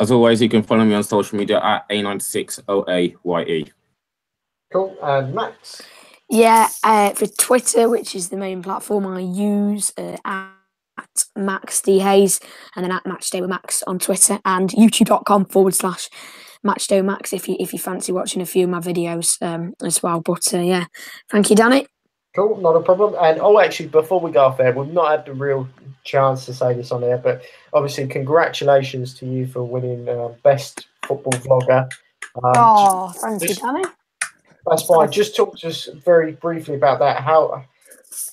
Speaker 2: As always, you can follow me on social media at A96OAYE.
Speaker 1: Cool. And Max?
Speaker 3: Yeah, for Twitter, which is the main platform I use, at Max D Hayes, and then at Matchday with Max on Twitter, and youtube.com/Matchday with Max if you fancy watching a few of my videos as well. But yeah, thank you, Danny.
Speaker 1: Cool, not a problem. And actually, before we go off there, we've not had the real chance to say this on air, but obviously, congratulations to you for winning Best Football Vlogger.
Speaker 3: Thank you, Danny.
Speaker 1: That's fine. Just talk to us very briefly about that.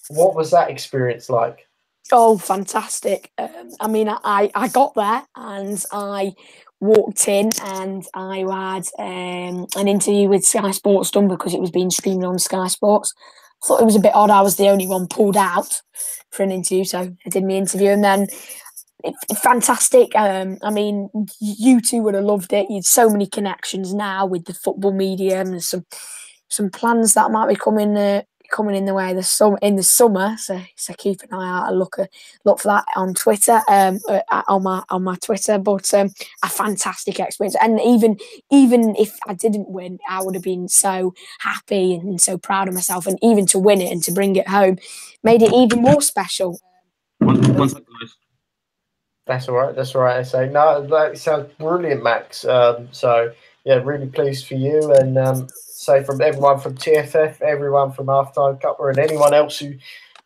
Speaker 1: What was that experience like?
Speaker 3: Oh, fantastic. I mean, I got there and I walked in and I had an interview with Sky Sports done because it was being streamed on Sky Sports. I thought it was a bit odd. I was the only one pulled out for an interview, so I did my interview and then fantastic. I mean, you two would have loved it. You had so many connections now with the football media and some plans that might be coming in the way in the summer. So keep an eye out and look for that on Twitter, on my Twitter. But a fantastic experience, and even if I didn't win, I would have been so happy and so proud of myself. And even to win it and to bring it home made it even more special.
Speaker 1: That's all right. That's all right. I say no. That sounds brilliant, Max. So yeah, really pleased for you, and say from everyone from TFF, everyone from Halftime Cuppa, and anyone else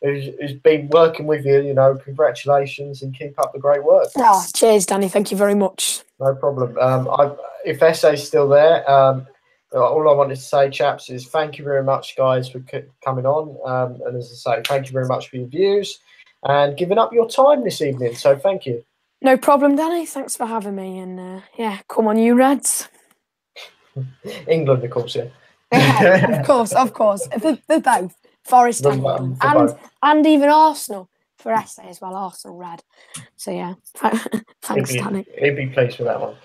Speaker 1: who's been working with you, congratulations and keep up the great work.
Speaker 3: Oh, cheers, Danny. Thank you very much.
Speaker 1: No problem. If SA's still there, all I wanted to say, chaps, is thank you very much, guys, for coming on. And as I say, thank you very much for your views and giving up your time this evening. So thank you.
Speaker 3: No problem, Danny. Thanks for having me. And yeah, come on, you Reds.
Speaker 1: England, of course, yeah.
Speaker 3: Yeah, of course. They're both. Forest and even Arsenal for SA as well. Arsenal Red. So yeah, thanks, Danny.
Speaker 1: He'd be pleased with that one.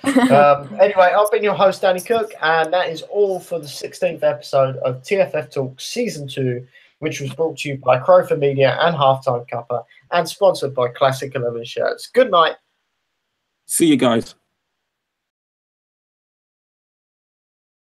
Speaker 1: Anyway, I've been your host, Danny Cook, and that is all for the 16th episode of TFF Talks Season 2, which was brought to you by Crowford Media and Halftime Cuppa, and sponsored by Classic 11 Shirts. Good night.
Speaker 2: See you guys.